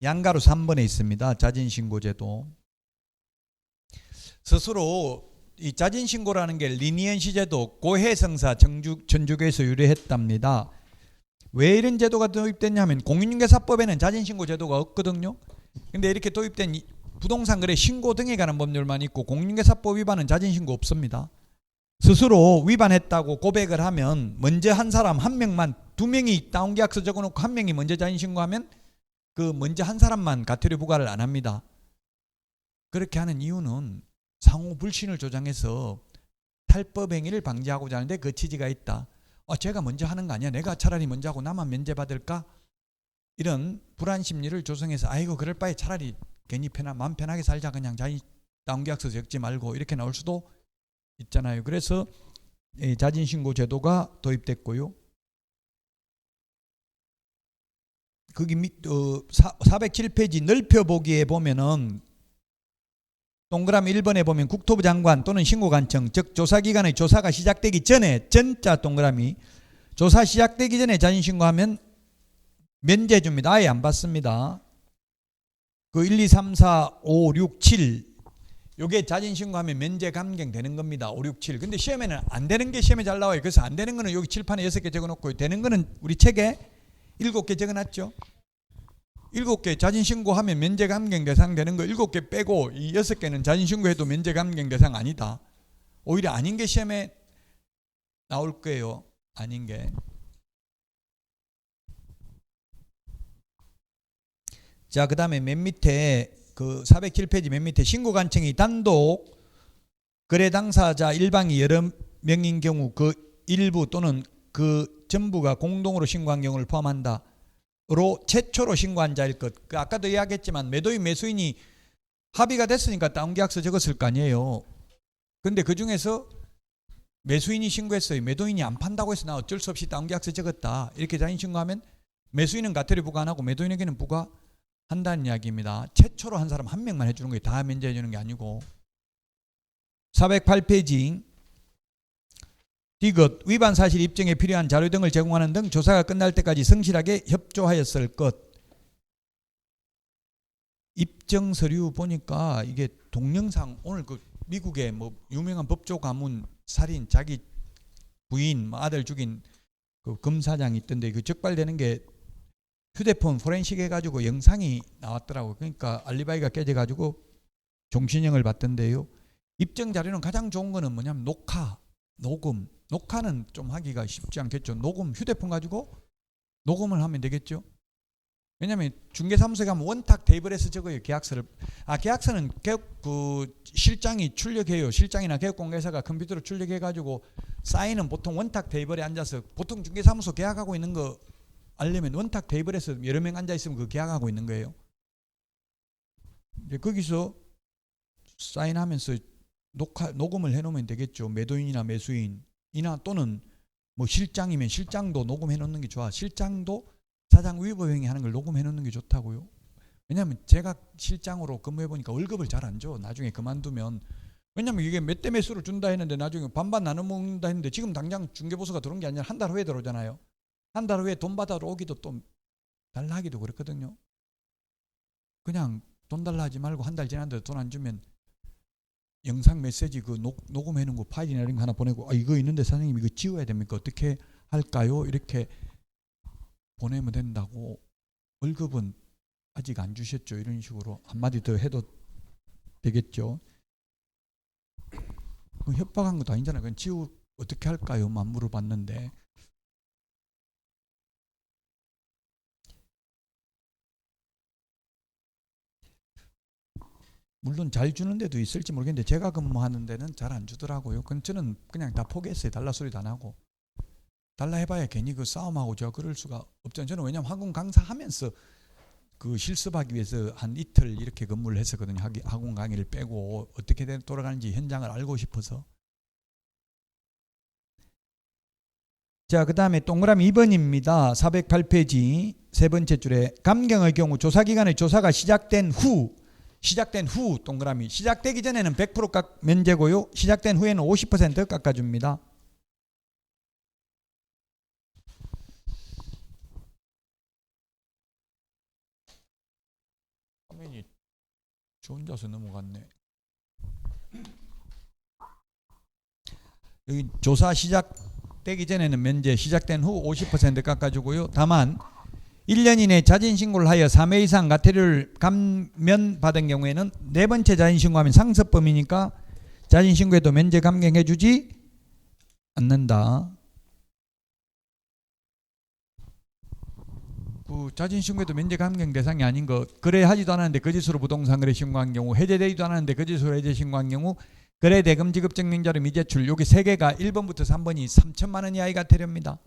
양가로 3번에 있습니다. 자진신고제도. 스스로 이 자진신고라는 게 리니언시 제도 고해성사 천주교에서 유래했답니다. 왜 이런 제도가 도입됐냐면 공인중개사법에는 자진신고 제도가 없거든요. 근데 이렇게 도입된 부동산 거래 신고 등에 관한 법률만 있고 공인중개사법 위반은 자진신고 없습니다. 스스로 위반했다고 고백을 하면 먼저 한 사람 한 명만, 두 명이 다운계약서 적어놓고 한 명이 먼저 자진신고하면 그 먼저 한 사람만 과태료 부과를 안 합니다. 그렇게 하는 이유는 상호 불신을 조장해서 탈법 행위를 방지하고자 하는데 그 취지가 있다. 제가 먼저 하는 거 아니야? 내가 차라리 먼저 하고 나만 면제받을까? 이런 불안 심리를 조성해서 아이고 그럴 바에 차라리 괜히 마음 편하게 살자, 그냥 다운계약서 적지 말고, 이렇게 나올 수도 있잖아요. 그래서 자진신고 제도가 도입됐고요. 거기 407페이지 넓혀보기에 보면은 동그라미 1번에 보면 국토부 장관 또는 신고관청, 즉 조사기관의 조사가 시작되기 전에, 전자 동그라미, 조사 시작되기 전에 자진신고하면 면제 줍니다. 아예 안 받습니다. 그 1, 2, 3, 4, 5, 6, 7 요게 자진신고하면 면제 감경 되는 겁니다. 5, 6, 7. 근데 시험에는 안 되는 게 시험에 잘 나와요. 그래서 안 되는 거는 여기 칠판에 6개 적어놓고 되는 거는 우리 책에 7개 적어놨죠. 7개 자진신고하면 면제 감경 대상 되는 거 7개 빼고 이 6개는 자진신고해도 면제 감경 대상 아니다. 오히려 아닌 게 시험에 나올 거예요. 아닌 게. 자, 그 다음에 맨 밑에 그 407페이지 맨 밑에 신고관청이 단독 거래 당사자 일방이 여러 명인 경우 그 일부 또는 그 전부가 공동으로 신고한 경우를 포함한다. 로 최초로 신고한 자일 것. 아까도 이야기했지만 매도인 매수인이 합의가 됐으니까 다운계약서 적었을 거 아니에요. 근데 그 중에서 매수인이 신고했어요. 매도인이 안 판다고 해서 나 어쩔 수 없이 다운계약서 적었다. 이렇게 자진신고하면 매수인은 과태료 부과 안 하고 매도인에게는 부과한다는 이야기입니다. 최초로 한 사람 한 명만 해주는 거예요. 다 면제해 주는 게 아니고. 408페이지 디귿 위반 사실 입증에 필요한 자료 등을 제공하는 등 조사가 끝날 때까지 성실하게 협조하였을 것. 입증 서류 보니까 이게 동영상, 오늘 그 미국의 뭐 유명한 법조 가문 살인 자기 부인 아들 죽인 그 검사장이 있던데 그 적발되는 게 휴대폰 포렌식 해가지고 영상이 나왔더라고. 그러니까 알리바이가 깨져가지고 종신형을 받던데요. 입증 자료는 가장 좋은 거는 뭐냐면 녹화, 녹음. 녹화는 좀 하기가 쉽지 않겠죠. 녹음, 휴대폰 가지고 녹음을 하면 되겠죠. 왜냐하면 중개사무소에 가면 원탁 테이블에서 적어요. 계약서를. 계약서는 그 실장이 출력해요. 실장이나 개업공개사가 컴퓨터로 출력해가지고 사인은 보통 원탁 테이블에 앉아서, 보통 중개사무소 계약하고 있는 거 알려면 원탁 테이블에서 여러 명 앉아 있으면 그 계약하고 있는 거예요. 이제 거기서 사인하면서 녹음을 해놓으면 되겠죠. 매도인이나 매수인이나 또는 뭐 실장이면 실장도 녹음해 놓는 게 좋아. 실장도 사장 위법 행위 하는 걸 녹음해 놓는 게 좋다고요. 왜냐하면 제가 실장으로 근무해 보니까 월급을 잘 안 줘. 나중에 그만두면. 왜냐하면 이게 몇 대 몇수를 준다 했는데 나중에 반반 나눠 먹는다 했는데 지금 당장 중개보수가 들어온 게 아니라 한 달 후에 들어오잖아요. 한 달 후에 돈 받아러 오기도 또 달라 하기도 그렇거든요. 그냥 돈 달라 하지 말고 한 달 지났는데 돈 안 주면 영상 메시지 그 녹음해 놓은 거 파일이나 이런 거 하나 보내고 이거 있는데 사장님 이거 지워야 됩니까? 어떻게 할까요? 이렇게 보내면 된다고. 월급은 아직 안 주셨죠? 이런 식으로 한마디 더 해도 되겠죠. 그 협박한 것도 아니잖아요. 그냥 어떻게 할까요? 만 물어봤는데. 물론 잘 주는 데도 있을지 모르겠는데 제가 근무하는 데는 잘 안 주더라고요. 저는 그냥 다 포기했어요. 달라 소리도 안 하고. 달라 해봐야 괜히 그 싸움하고 제가 그럴 수가 없잖아요. 저는 왜냐하면 학원 강사하면서 그 실습하기 위해서 한 이틀 이렇게 근무를 했었거든요. 학원 강의를 빼고 어떻게 돌아가는지 현장을 알고 싶어서. 자, 그 다음에 동그라미 2번입니다. 408페이지 세 번째 줄에 감경의 경우 조사기관의 조사가 시작된 후 동그라미, 시작되기 전에는 100% 면제고요. 시작된 후에는 50% 깎아줍니다. 저 혼자서 넘어갔네. 여기 조사 시작되기 전에는 면제, 시작된 후 50% 깎아주고요. 다만 1년 이내 자진신고를 하여 3회 이상 과태료를 감면받은 경우에는 네 번째 자진신고하면 상습범이니까 자진신고에도 면제 감경해주지 않는다. 그 자진신고에도 면제 감경 대상이 아닌 거, 거래하지도 않았는데 거짓으로 부동산 거래 신고한 경우, 해제되지도 않았는데 거짓으로 해제 신고한 경우, 거래 대금 지급 증명자료 미제출, 여기 세 개가 1번부터 3번이 3천만 원 이하의 과태료입니다.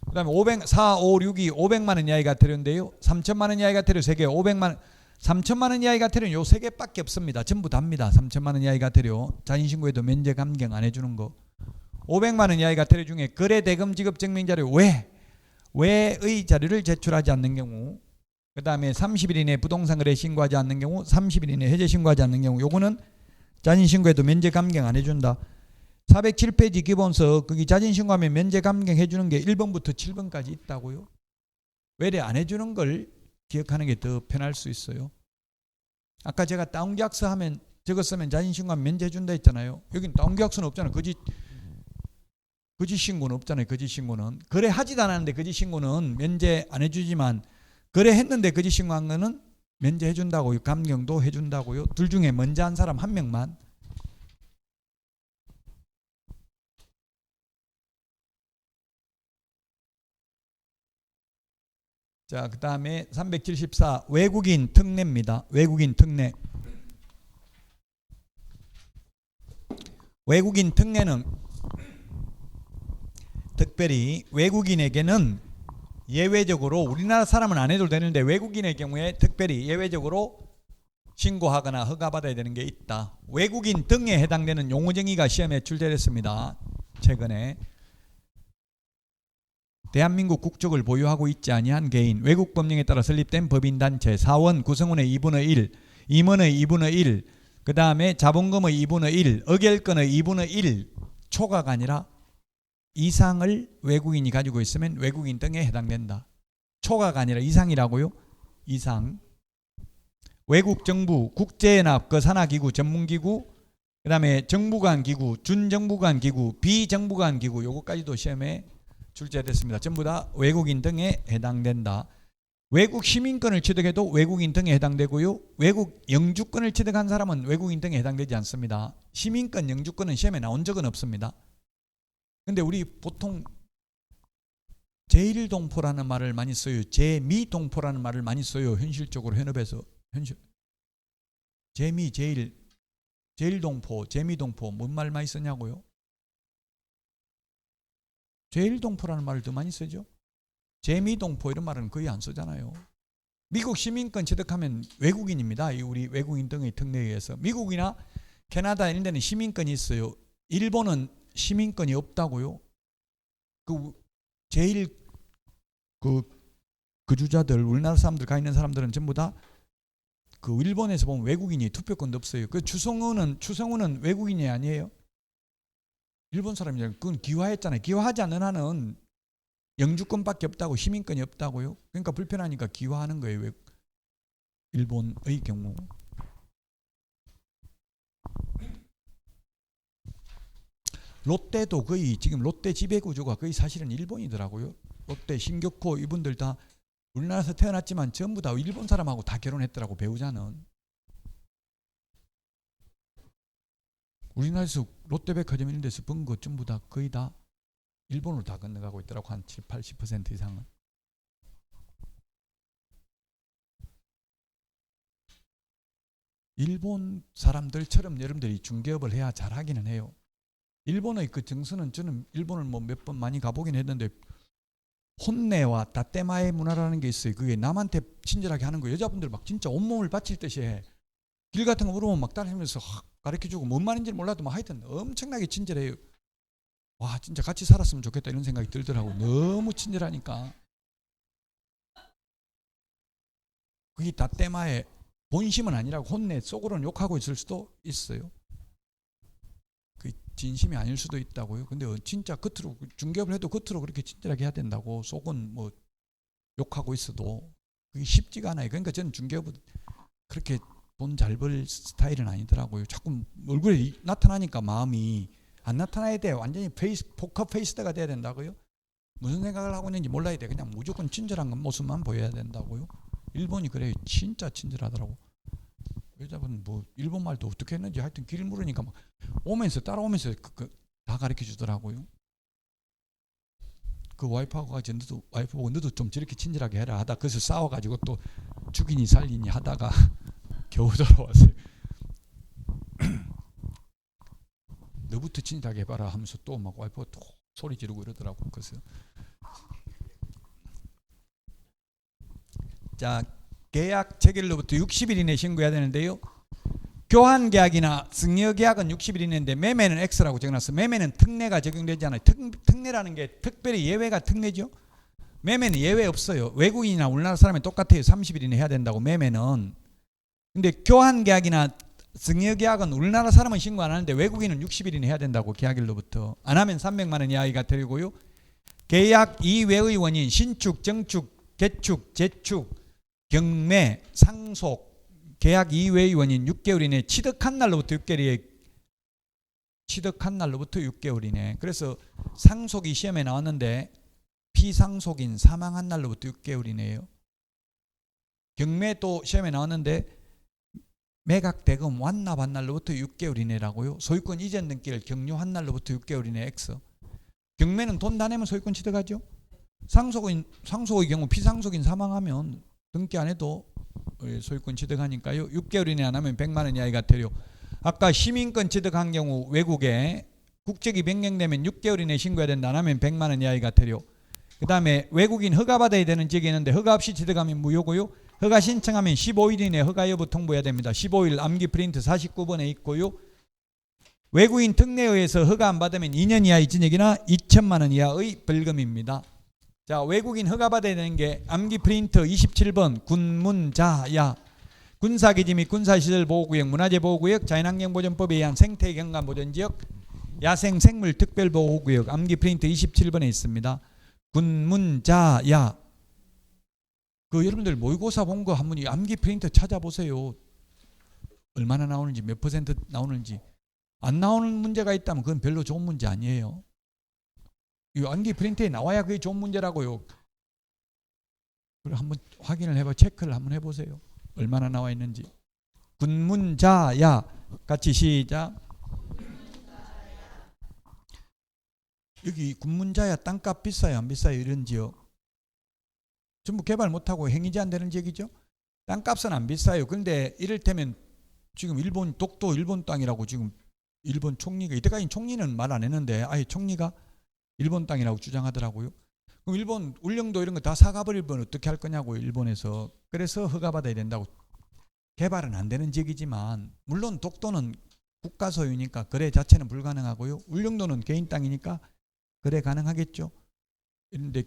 그 다음에 4, 5, 6이 500만 원 이하의 과태료인데요. 3천만 원 이하의 과태료 3개, 500만 원, 3천만 원 이하의 과태료는 요 3개밖에 없습니다. 전부 답니다. 3천만 원 이하의 과태료, 자진신고에도 면제 감경 안 해주는 거. 500만 원 이하의 과태료 중에 거래 대금 지급 증명자료 외의 자료를 제출하지 않는 경우, 그 다음에 30일 이내 부동산 거래 신고하지 않는 경우, 30일 이내 해제 신고하지 않는 경우, 요거는 자진신고에도 면제 감경 안 해준다. 407페이지 기본서 거기 자진신고하면 면제 감경 해주는 게 1번부터 7번까지 있다고요. 외래 안 해주는 걸 기억하는 게 더 편할 수 있어요. 아까 제가 다운계약서 하면 저거 쓰면 자진신고하면 면제 해준다 했잖아요. 여긴 다운계약서는 없잖아요. 거짓 신고는 없잖아요. 거짓 신고는 거래하지도 않았는데 거짓 신고는 면제 안 해주지만 거래했는데 거짓 신고한 거는 면제 해준다고요. 감경도 해준다고요. 둘 중에 먼저 한 사람 한 명만. 자, 그 다음에 374 외국인 특례입니다. 외국인 특례. 외국인 특례는 특별히 외국인에게는 예외적으로, 우리나라 사람은 안 해도 되는데 외국인의 경우에 특별히 예외적으로 신고하거나 허가받아야 되는 게 있다. 외국인 등에 해당되는 용어 정의가 시험에 출제됐습니다. 최근에 대한민국 국적을 보유하고 있지 아니한 개인, 외국 법령에 따라 설립된 법인단체, 사원 구성원의 2분의 1, 임원의 2분의 1, 그 다음에 자본금의 2분의 1, 의결권의 2분의 1, 초과가 아니라 이상을 외국인이 가지고 있으면 외국인 등에 해당된다. 초과가 아니라 이상이라고요. 이상. 외국 정부, 국제연합, 산하기구, 전문기구, 그 다음에 정부간 기구, 준정부간 기구, 비정부간 기구, 요거까지도 시험에 출제됐습니다. 전부 다 외국인 등에 해당된다. 외국 시민권을 취득해도 외국인 등에 해당되고요. 외국 영주권을 취득한 사람은 외국인 등에 해당되지 않습니다. 시민권, 영주권은 시험에 나온 적은 없습니다. 근데 우리 보통 제1동포라는 말을 많이 써요. 제2동포라는 말을 많이 써요. 현실적으로 현업에서. 제1동포, 제2동포 뭔 말 많이 쓰냐고요? 제1동포라는 말을 더 많이 쓰죠. 제2동포 이런 말은 거의 안 쓰잖아요. 미국 시민권 취득하면 외국인입니다. 우리 외국인 등의 특례에 의해서. 미국이나 캐나다 이런 데는 시민권이 있어요. 일본은 시민권이 없다고요. 제일 거주자들, 우리나라 사람들 가 있는 사람들은 전부 다 그 일본에서 보면 외국인이 투표권도 없어요. 그 추성훈은 외국인이 아니에요. 일본 사람이잖아요. 그건 기화했잖아요. 기화하지 않는 한은 영주권밖에 없다고, 시민권이 없다고요. 그러니까 불편하니까 기화하는 거예요. 일본의 경우. 롯데도 거의 지금 롯데 지배구조가 거의 사실은 일본이더라고요. 롯데, 신격호 이분들 다 우리나라에서 태어났지만 전부 다 일본 사람하고 다 결혼했더라고. 배우자는. 우리나라에서 롯데백화점 이런 데서 본 거 전부 다 거의 다 일본으로 다 건너가고 있더라고. 한 7, 80% 이상은. 일본 사람들처럼 여러분들이 중개업을 해야 잘하기는 해요. 일본의 그 정서는, 저는 일본을 뭐 몇 번 많이 가보긴 했는데 혼내와 다떼마의 문화라는 게 있어요. 그게 남한테 친절하게 하는 거. 여자분들 막 진짜 온몸을 바칠 듯이 해. 길 같은 거 물어보면 막 따라하면서 가르쳐주고 뭔 말인지 몰라도 막 하여튼 엄청나게 친절해요. 와, 진짜 같이 살았으면 좋겠다 이런 생각이 들더라고. 너무 친절하니까. 그게 다떼마의 본심은 아니라고 혼내 속으로는 욕하고 있을 수도 있어요. 그 진심이 아닐 수도 있다고요. 근데 진짜 겉으로 중개업을 해도 겉으로 그렇게 친절하게 해야 된다고. 속은 뭐 욕하고 있어도 그게 쉽지가 않아요. 그러니까 저는 중개업은 그렇게 돈 잘 벌 스타일은 아니더라고요. 자꾸 얼굴에 나타나니까 마음이 안 나타나야 돼요. 완전히 포커 페이스가 돼야 된다고요. 무슨 생각을 하고 있는지 몰라야 돼. 그냥 무조건 친절한 모습만 보여야 된다고요. 일본이 그래요. 진짜 친절하더라고. 여자분 뭐 일본 말도 어떻게 했는지 하여튼 길 물으니까 막 오면서 따라오면서 다 가르쳐 주더라고요. 그 와이프하고 같이 와이프 보고 너도 좀 저렇게 친절하게 해라 하다 그래서 싸워가지고 또 죽이니 살리니 하다가 겨우 돌아왔어요. 너부터 친절하게 해봐라 하면서 또 막 와이프가 또 소리 지르고 이러더라고. 그래서 자, 계약 체결로부터 60일 이내에 신고해야 되는데요. 교환 계약이나 승여 계약은 60일 이내인데 매매는 X라고 적어놨어. 매매는 특례가 적용되지 않아요. 특례라는 게 특별히 예외가 특례죠. 매매는 예외 없어요. 외국인이나 우리나라 사람이 똑같아요. 30일 이내 해야 된다고 매매는. 근데 교환 계약이나 승여 계약은 우리나라 사람은 신고 안 하는데 외국인은 60일 이내 해야 된다고. 계약일로부터. 안 하면 300만 원 이하가 되고요. 계약 이외의 원인 신축, 정축, 개축, 재축, 경매, 상속 계약 이외의 원인 6개월 이내 취득한 날로부터 6개월 이내. 그래서 상속이 시험에 나왔는데 피상속인 사망한 날로부터 6개월 이내예요. 경매도 시험에 나왔는데 매각 대금 완납한 날로부터 6개월 이내라고요. 소유권 이전 등기를 격려한 날로부터 6개월 이내 X. 경매는 돈 다 내면 소유권 취득하죠. 상속의 경우 피상속인 사망하면 등기 안 해도 소유권 취득하니까요. 6개월 이내 안 하면 100만 원 이하가 되려. 아까 시민권 취득한 경우 외국에 국적이 변경되면 6개월 이내 신고해야 된다. 안 하면 100만 원 이하가 되려. 그 다음에 외국인 허가 받아야 되는 지역이 있는데 허가 없이 취득하면 무효고요. 허가 신청하면 15일 이내 허가 여부 통보해야 됩니다. 15일 암기 프린트 49번에 있고요. 외국인 특례에 의해서 허가 안 받으면 2년 이하의 징역이나 2천만 원 이하의 벌금입니다. 자, 외국인 허가 받아야 되는 게 암기 프린트 27번 군문자야. 군사기지 및 군사시설 보호구역, 문화재 보호구역, 자연환경보전법에 의한 생태경관 보전지역, 야생 생물 특별보호구역 암기 프린트 27번에 있습니다. 군문자야. 그 여러분들 모의고사 본 거 한번 암기 프린트 찾아보세요. 얼마나 나오는지 몇 퍼센트 나오는지. 안 나오는 문제가 있다면 그건 별로 좋은 문제 아니에요. 이 암기 프린트에 나와야 그게 좋은 문제라고요. 그리고 한번 확인을 해봐. 체크를 한번 해보세요. 얼마나 나와 있는지. 군문자야. 같이 시작. 여기 군문자야 땅값 비싸요 안 비싸요? 이런 지역 전부 개발 못하고 행이지 안 되는 지역이죠. 땅값은 안 비싸요. 그런데 이를테면 지금 일본 독도 일본 땅이라고 지금 일본 총리가 이때까지 총리는 말 안 했는데 아예 총리가 일본 땅이라고 주장하더라고요. 그럼 일본 울릉도 이런 거 다 사가버리면 어떻게 할 거냐고요. 일본에서. 그래서 허가받아야 된다고. 개발은 안 되는 지역이지만 물론 독도는 국가 소유니까 거래 자체는 불가능하고요. 울릉도는 개인 땅이니까 거래 가능하겠죠. 그런데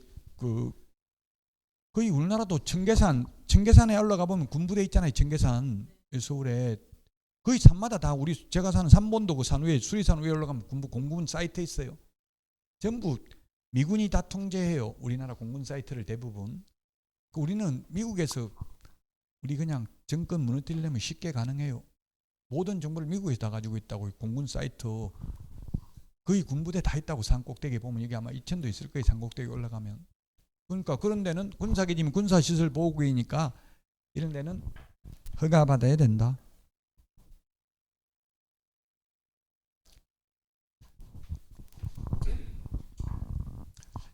거의 우리나라도 청계산에 올라가 보면 군부대 있잖아요. 청계산 서울에 거의 산마다 다 제가 사는 삼본도 그 산 위에 수리산 위에 올라가면 군부 공군 사이트 있어요. 전부 미군이 다 통제해요. 우리나라 공군 사이트를 대부분. 우리는 미국에서 우리 그냥 정권 무너뜨리려면 쉽게 가능해요. 모든 정보를 미국에서 다 가지고 있다고. 공군 사이트 거의 군부대 다 있다고. 산 꼭대기에 보면 여기 아마 이천도 있을 거예요. 산 꼭대기 올라가면. 그러니까 그런 데는 군사기지면 군사시설 보호구역이니까 이런 데는 허가 받아야 된다.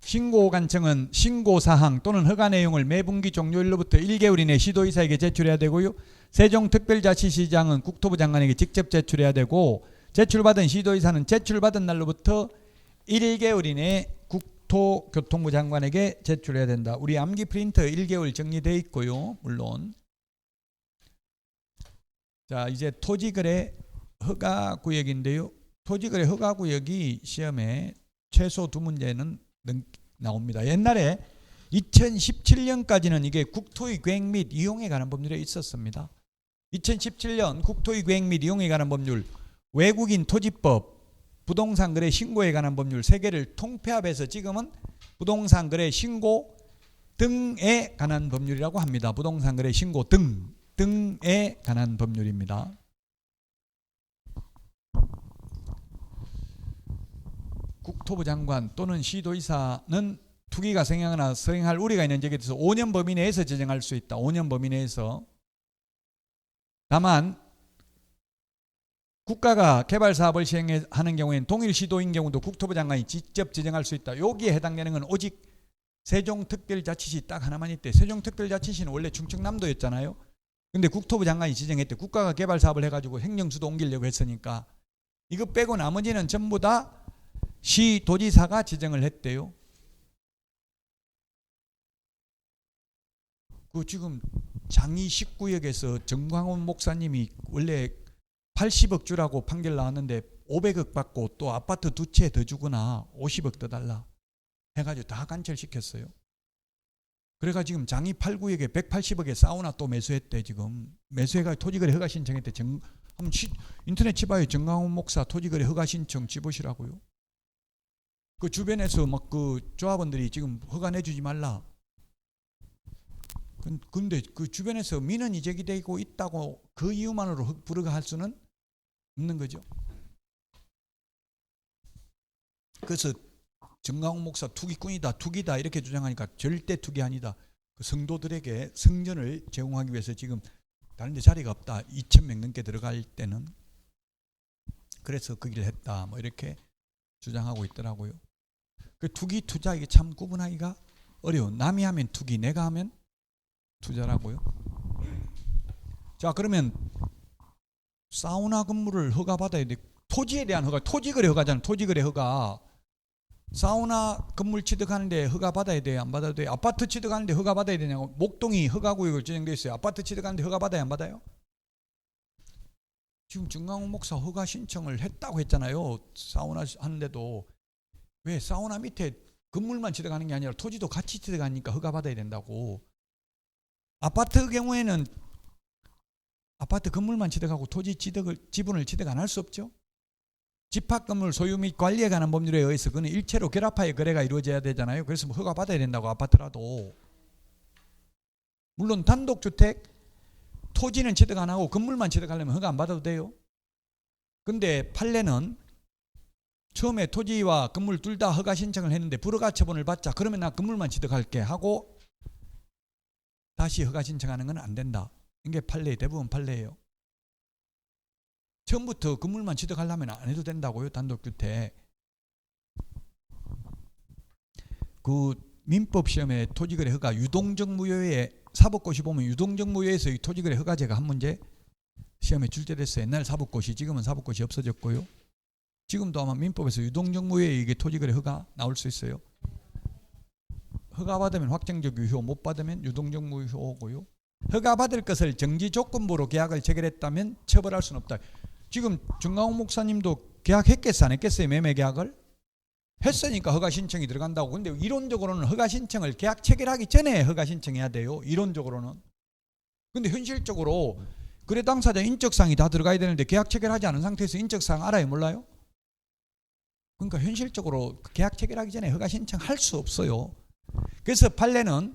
신고관청은 신고사항 또는 허가 내용을 매분기 종료일로부터 1개월 이내 시도의사에게 제출해야 되고요. 세종특별자치시장은 국토부 장관에게 직접 제출해야 되고 제출받은 시도의사는 제출받은 날로부터 1개월 이내 국토교통부 장관에게 제출해야 된다. 우리 암기 프린트 1개월 정리되어 있고요. 물론. 자, 이제 토지거래 허가구역인데요. 토지거래 허가구역이 시험에 최소 2문제는 나옵니다. 옛날에 2017년까지는 이게 국토의 계획 및 이용에 관한 법률에 있었습니다. 2017년 국토의 계획 및 이용에 관한 법률, 외국인 토지법, 부동산 거래 신고에 관한 법률 3개를 통폐합해서 지금은 부동산 거래 신고 등에 관한 법률이라고 합니다. 부동산 거래 신고 등. 등에 관한 법률입니다. 국토부 장관 또는 시도지사는 투기가 생기거나 성행할 우려가 있는 지역에 대해서 5년 범위 내에서 제정할 수 있다. 5년 범위 내에서. 다만 국가가 개발 사업을 시행하는 경우에는 동일 시도인 경우도 국토부 장관이 직접 지정할 수 있다. 여기에 해당되는 건 오직 세종특별자치시 딱 하나만 있대. 세종특별자치시는 원래 충청남도였잖아요. 근데 국토부 장관이 지정했대. 국가가 개발 사업을 해가지고 행정수도 옮기려고 했으니까. 이거 빼고 나머지는 전부 다 시도지사가 지정을 했대요. 그 지금 장이 19역에서 정광훈 목사님이 원래 80억 주라고 판결 나왔는데 500억 받고 또 아파트 2채 더 주거나 50억 더 달라 해가지고 다 간철시켰어요. 그래가 지금 장이 8, 9역에 180억에 사우나 또 매수했대. 지금 매수해가 토지거래 허가 신청했대. 한번 인터넷 쳐봐요. 정광훈 목사 토지거래 허가 신청 집으시라고요. 그 주변에서 막 그 조합원들이 지금 허가 내주지 말라. 근데 그 주변에서 민원이 제기되고 있다고 그 이유만으로 불허가 할 수는 없는 거죠. 그래서 정광훈 목사 투기꾼이다, 투기다 이렇게 주장하니까 절대 투기 아니다. 그 성도들에게 성전을 제공하기 위해서 지금 다른 데 자리가 없다. 2,000명 넘게 들어갈 때는. 그래서 그 일을 했다. 뭐 이렇게 주장하고 있더라고요. 그 투기 투자 이게 참 구분하기가 어려워. 남이 하면 투기, 내가 하면 투자라고요. 자, 그러면 사우나 건물을 허가받아야 돼. 토지에 대한 허가, 토지거래 허가잖아요. 토지거래 허가. 사우나 건물 취득하는데 허가받아야 돼요? 안 받아도 돼요? 아파트 취득하는데 허가받아야 되냐고. 목동이 허가구역으로 지정되어 있어요. 아파트 취득하는데 허가받아야 안 받아요? 지금 정광훈 목사 허가 신청을 했다고 했잖아요. 사우나 하는데도. 왜? 사우나 밑에 건물만 취득하는 게 아니라 토지도 같이 취득하니까 허가받아야 된다고. 아파트 경우에는 아파트 건물만 취득하고 토지 지분을 취득 안 할 수 없죠. 집합건물 소유 및 관리에 관한 법률에 의해서 그는 일체로 결합하여 거래가 이루어져야 되잖아요. 그래서 뭐 허가 받아야 된다고. 아파트라도. 물론 단독주택 토지는 취득 안 하고 건물만 취득하려면 허가 안 받아도 돼요. 근데 판례는 처음에 토지와 건물 둘 다 허가 신청을 했는데 불허가 처분을 받자. 그러면 나 건물만 취득할게 하고 다시 허가 신청하는 건 안 된다. 이게 판례, 대부분 판례예요. 처음부터 건물만 취득하려면 안 해도 된다고요. 단독주택. 그 민법 시험에 토지거래 허가 유동적 무효에 사법고시 보면 유동적 무효에서 이 토지거래 허가제가 한 문제 시험에 출제됐어요. 옛날 사법고시, 지금은 사법고시 없어졌고요. 지금도 아마 민법에서 유동적 무효에 이게 토지거래 허가 나올 수 있어요. 허가 받으면 확정적 유효, 못 받으면 유동적 무효고요. 허가 받을 것을 정지 조건부로 계약을 체결했다면 처벌할 수는 없다. 지금 정광훈 목사님도 계약했겠어요? 안 했겠어요? 매매 계약을? 했으니까 허가 신청이 들어간다고. 근데 이론적으로는 허가 신청을 계약 체결하기 전에 허가 신청해야 돼요. 이론적으로는. 근데 현실적으로 거래 당사자 인적사항이 다 들어가야 되는데 계약 체결하지 않은 상태에서 인적사항 알아요? 몰라요? 그러니까 현실적으로 계약 체결하기 전에 허가 신청할 수 없어요. 그래서 판례는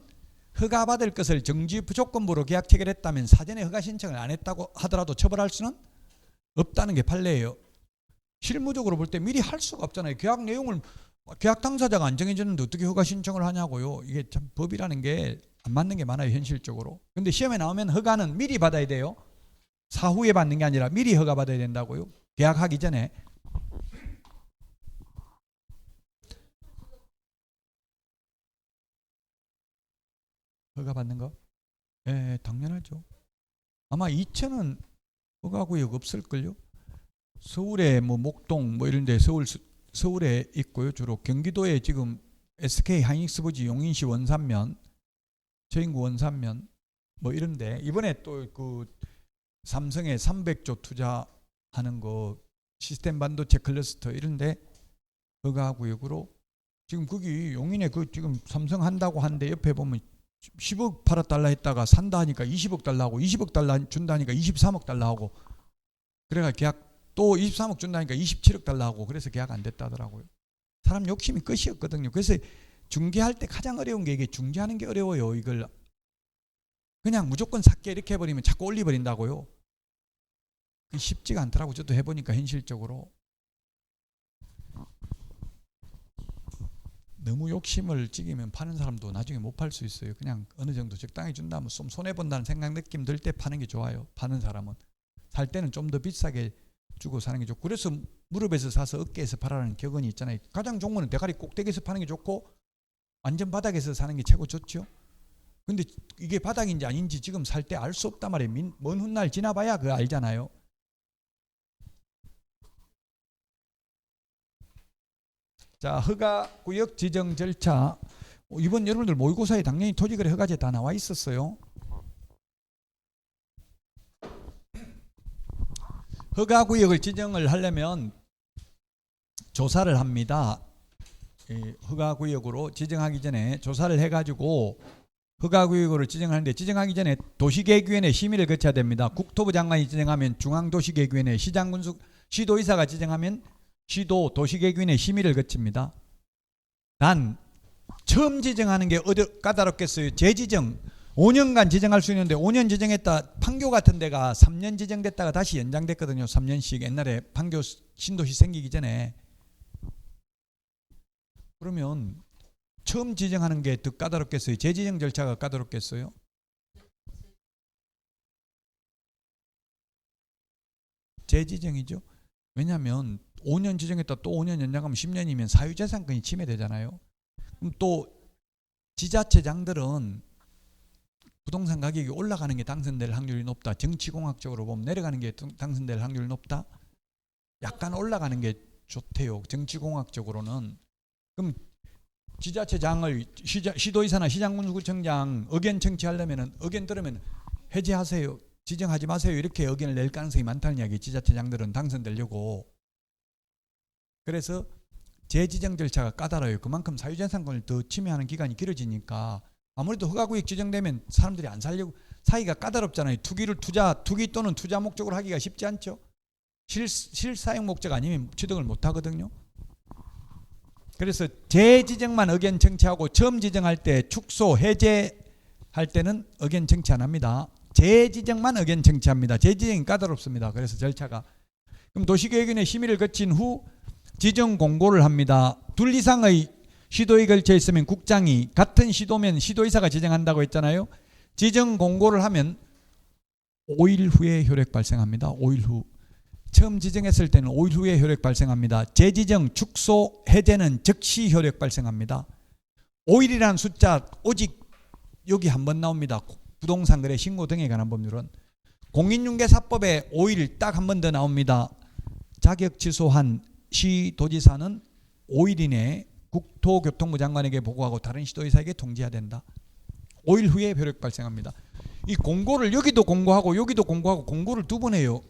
허가 받을 것을 정지 조건부로 계약 체결했다면 사전에 허가 신청을 안 했다고 하더라도 처벌할 수는 없다는 게 판례예요. 실무적으로 볼 때 미리 할 수가 없잖아요. 계약 내용을 계약 당사자가 안 정해졌는데 어떻게 허가 신청을 하냐고요. 이게 참 법이라는 게 안 맞는 게 많아요. 현실적으로. 근데 시험에 나오면 허가는 미리 받아야 돼요. 사후에 받는 게 아니라 미리 허가 받아야 된다고요. 계약하기 전에. 허가 받는 거? 예, 당연하죠. 아마 이천은 허가구역 없을걸요. 서울에 뭐 목동 뭐 이런데 서울에 있고요. 주로 경기도에 지금 SK 하이닉스 부지 용인시 원산면, 저인구 원산면 뭐 이런데 이번에 또 그 삼성에 300조 투자하는 거 시스템 반도체 클러스터 이런데 허가구역으로 지금 거기 용인에 그 지금 삼성 한다고 하는데 옆에 보면 10억 팔아달라 했다가 산다 하니까 20억 달라 하고 20억 달라 준다 하니까 23억 달라 하고 그래가 계약 또 23억 준다니까 27억 달라 하고 그래서 계약 안 됐다 하더라고요. 사람 욕심이 끝이었거든요. 그래서 중개할 때 가장 어려운 게 이게 중개하는 게 어려워요. 이걸 그냥 무조건 삭게 이렇게 해버리면 자꾸 올려버린다고요. 쉽지가 않더라고. 저도 해보니까 현실적으로. 너무 욕심을 지기면 파는 사람도 나중에 못 팔 수 있어요. 그냥 어느 정도 적당히 준다면 좀 손해본다는 생각 느낌 들 때 파는 게 좋아요. 파는 사람은. 살 때는 좀 더 비싸게 주고 사는 게 좋고. 그래서 무릎에서 사서 어깨에서 팔아라는 격언이 있잖아요. 가장 좋은 거는 대가리 꼭대기에서 파는 게 좋고 완전 바닥에서 사는 게 최고 좋죠. 근데 이게 바닥인지 아닌지 지금 살 때 알 수 없단 말이에요. 먼 훗날 지나봐야 그거 알잖아요. 자, 허가구역 지정 절차. 이번 여러분들 모의고사에 당연히 토지거래 허가제 다 나와 있었어요. 허가구역을 지정을 하려면 조사를 합니다. 허가구역으로 지정하기 전에 조사를 해가지고 허가구역으로 지정하는데, 지정하기 전에 도시계획위원회 심의를 거쳐야 됩니다. 국토부 장관이 지정하면 중앙도시계획위원회, 시도의사가 지정하면 시도 도시계획위원회 심의를 거칩니다. 단 처음 지정하는 게 어디 까다롭겠어요. 재지정 5년간 지정할 수 있는데 5년 지정했다 판교 같은 데가 3년 지정됐다가 다시 연장됐거든요. 3년씩. 옛날에 판교 신도시 생기기 전에. 그러면 처음 지정하는 게 더 까다롭겠어요? 재지정 절차가 까다롭겠어요? 재지정이죠. 왜냐하면 5년 지정했다 또 5년 연장하면 10년이면 사유재산권이 침해되잖아요. 그럼 또 지자체장들은 부동산 가격이 올라가는 게 당선될 확률이 높다. 정치공학적으로 보면 내려가는 게 당선될 확률이 높다. 약간 올라가는 게 좋대요. 정치공학적으로는. 그럼 지자체장을 시도의사나 시장군수구청장 의견 청취하려면 의견 들으면 해제하세요. 지정하지 마세요. 이렇게 의견을 낼 가능성이 많다는 이야기. 지자체장들은 당선되려고. 그래서 재지정 절차가 까다로워요. 그만큼 사유재산권을 더 침해하는 기간이 길어지니까 아무래도 허가구역 지정되면 사람들이 안 살려고 사기가 까다롭잖아요. 투기 또는 투자 목적으로 하기가 쉽지 않죠. 실사용 목적 아니면 취득을 못 하거든요. 그래서 재지정만 의견 청취하고 처음 지정할 때 축소 해제할 때는 의견 청취 안 합니다. 재지정만 의견 청취합니다. 재지정이 까다롭습니다. 그래서 절차가. 그럼 도시계획위원회 심의를 거친 후 지정 공고를 합니다. 둘 이상의 시도에 걸쳐 있으면 국장이, 같은 시도면 시도의사가 지정한다고 했잖아요. 지정 공고를 하면 5일 후에 효력 발생합니다. 5일 후. 처음 지정했을 때는 5일 후에 효력 발생합니다. 재지정, 축소, 해제는 즉시 효력 발생합니다. 5일이라는 숫자 오직 여기 한 번 나옵니다. 부동산 거래 신고 등에 관한 법률은. 공인중개사법에 5일 딱 한 번 더 나옵니다. 자격 취소한 시도지사는 5일 이내에 국토교통부 장관에게 보고하고 다른 시도의사에게 통지해야 된다. 5일 후에 효력 발생합니다. 이 공고를 여기도 공고하고 여기도 공고하고 공고를 두 번 해요.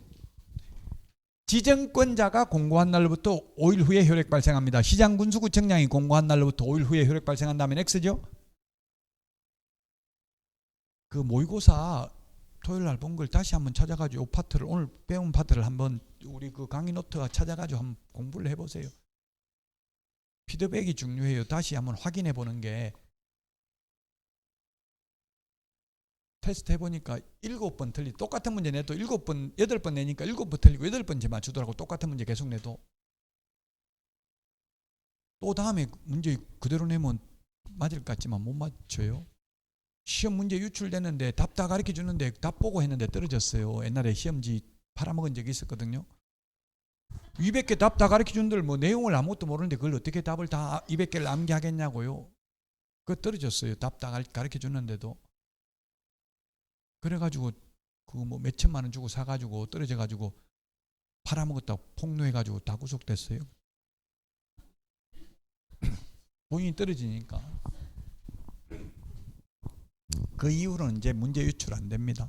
지정권자가 공고한 날로부터 5일 후에 효력 발생합니다. 시장군수구청장이 공고한 날로부터 5일 후에 효력 발생한다면 X죠. 그 모의고사 토요일 날 본 걸 다시 한번 찾아가지고 이 파트를, 오늘 배운 파트를 한번 우리 그 강의 노트가 찾아가지고 한번 공부를 해보세요. 피드백이 중요해요. 다시 한번 확인해 보는 게. 테스트 해보니까 7번 틀리, 똑같은 문제 내도 7번, 8번 내니까 7번 틀리고 8번째 맞추더라고. 똑같은 문제 계속 내도. 또 다음에 문제 그대로 내면 맞을 것 같지만 못 맞춰요. 시험 문제 유출됐는데 답 다 가르쳐 주는데 답 보고 했는데 떨어졌어요. 옛날에 시험지 팔아먹은 적이 있었거든요. 200개 답 다 가르쳐 준들 뭐 내용을 아무것도 모르는데 그걸 어떻게 답을 다 200개를 암기하겠냐고요. 그거 떨어졌어요. 답 다 가르쳐 줬는데도. 그래가지고 그 뭐 몇천만 원 주고 사가지고 떨어져가지고 팔아먹었다고 폭로해가지고 다 구속됐어요. 본인이 떨어지니까. 그 이후로는 이제 문제 유출 안 됩니다.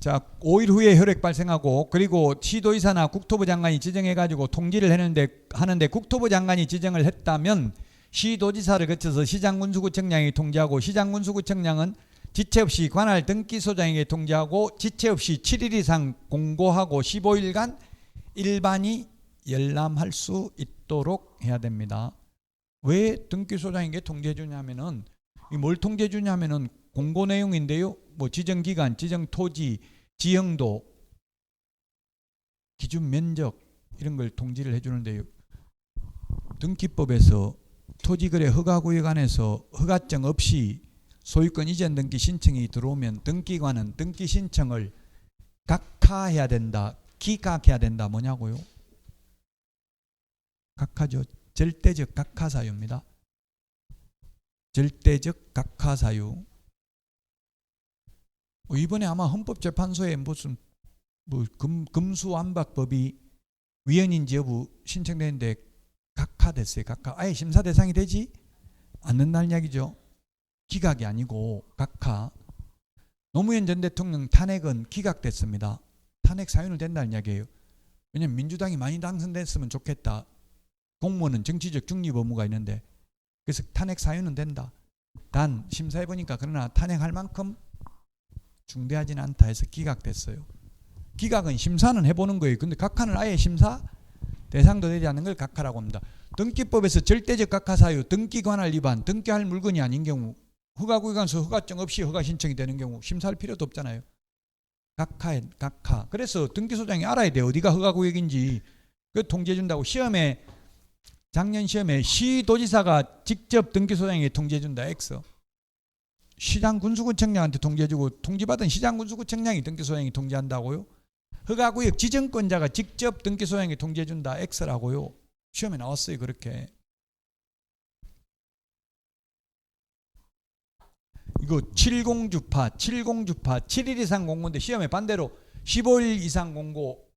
자, 5일 후에 효력 발생하고, 그리고 시도의사나 국토부 장관이 지정해가지고 통지를 하는데 국토부 장관이 지정을 했다면 시도지사를 거쳐서 시장군수구청장이 통지하고, 시장군수구청장은 지체 없이 관할 등기소장에게 통지하고, 지체 없이 7일 이상 공고하고 15일간 일반이 열람할 수 있도록 해야 됩니다. 왜 등기소장에게 통지해 주냐면은 뭘 통지해 주냐면은 공고 내용인데요. 뭐 지정 기간, 지정 토지, 지형도, 기준 면적 이런 걸 통지를 해 주는데요. 등기법에서 토지거래 허가구역 안에서 허가증 없이 소유권 이전 등기 신청이 들어오면 등기관은 등기 신청을 각하해야 된다. 기각해야 된다. 뭐냐고요? 각하죠. 절대적 각하 사유입니다. 절대적 각하 사유. 이번에 아마 헌법재판소에 무슨 금수완박법이 위헌인지 여부 신청되는데 각하됐어요. 각하. 아예 심사 대상이 되지 않는다는 이야기죠. 기각이 아니고 각하. 노무현 전 대통령 탄핵은 기각됐습니다. 탄핵 사유는 된다는 이야기예요. 왜냐하면 민주당이 많이 당선됐으면 좋겠다. 공무원은 정치적 중립 의무가 있는데 그래서 탄핵 사유는 된다. 단 심사해보니까 그러나 탄핵할 만큼 중대하지는 않다 해서 기각됐어요. 기각은 심사는 해보는 거예요. 근데 각하는 아예 심사 대상도 되지 않는 걸 각하라고 합니다. 등기법에서 절대적 각하 사유, 등기관할 위반, 등기할 물건이 아닌 경우, 허가구역에서 허가증 없이 허가 신청이 되는 경우 심사할 필요도 없잖아요. 각하. 그래서 등기소장이 알아야 돼. 어디가 허가구역인지. 그 통지해준다고. 시험에 작년 시험에 시도지사가 직접 등기소장에게 통지해준다. X. 시장군수구청장한테 통지해주고 통지받은 시장군수구청장이 등기소장에게 통지한다고요. 허가구역 지정권자가 직접 등기소장에게 통지해준다. X라고요. 시험에 나왔어요. 그렇게. 이거 70주파 7일 이상 공고인데 시험에 반대로 15일 이상 공고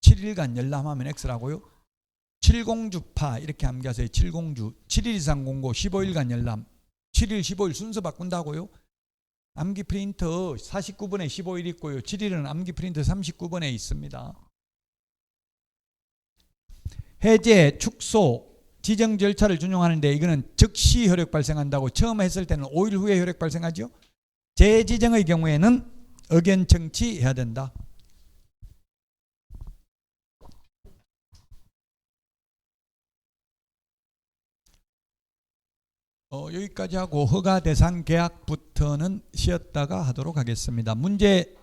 7일간 열람하면 X라고요. 70주파 이렇게 암기하세요. 70주 7일 이상 공고 15일간 열람 7일 15일 순서 바꾼다고요. 암기 프린터 49번에 15일 있고요. 7일은 암기 프린터 39번에 있습니다. 해제, 축소, 지정 절차를 준용하는데 이거는 즉시 효력 발생한다고. 처음 했을 때는 5일 후에 효력 발생하죠. 재지정의 경우에는 의견 청취해야 된다. 여기까지 하고 허가 대상 계약부터는 쉬었다가 하도록 하겠습니다. 문제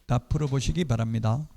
다 풀어보시기 바랍니다.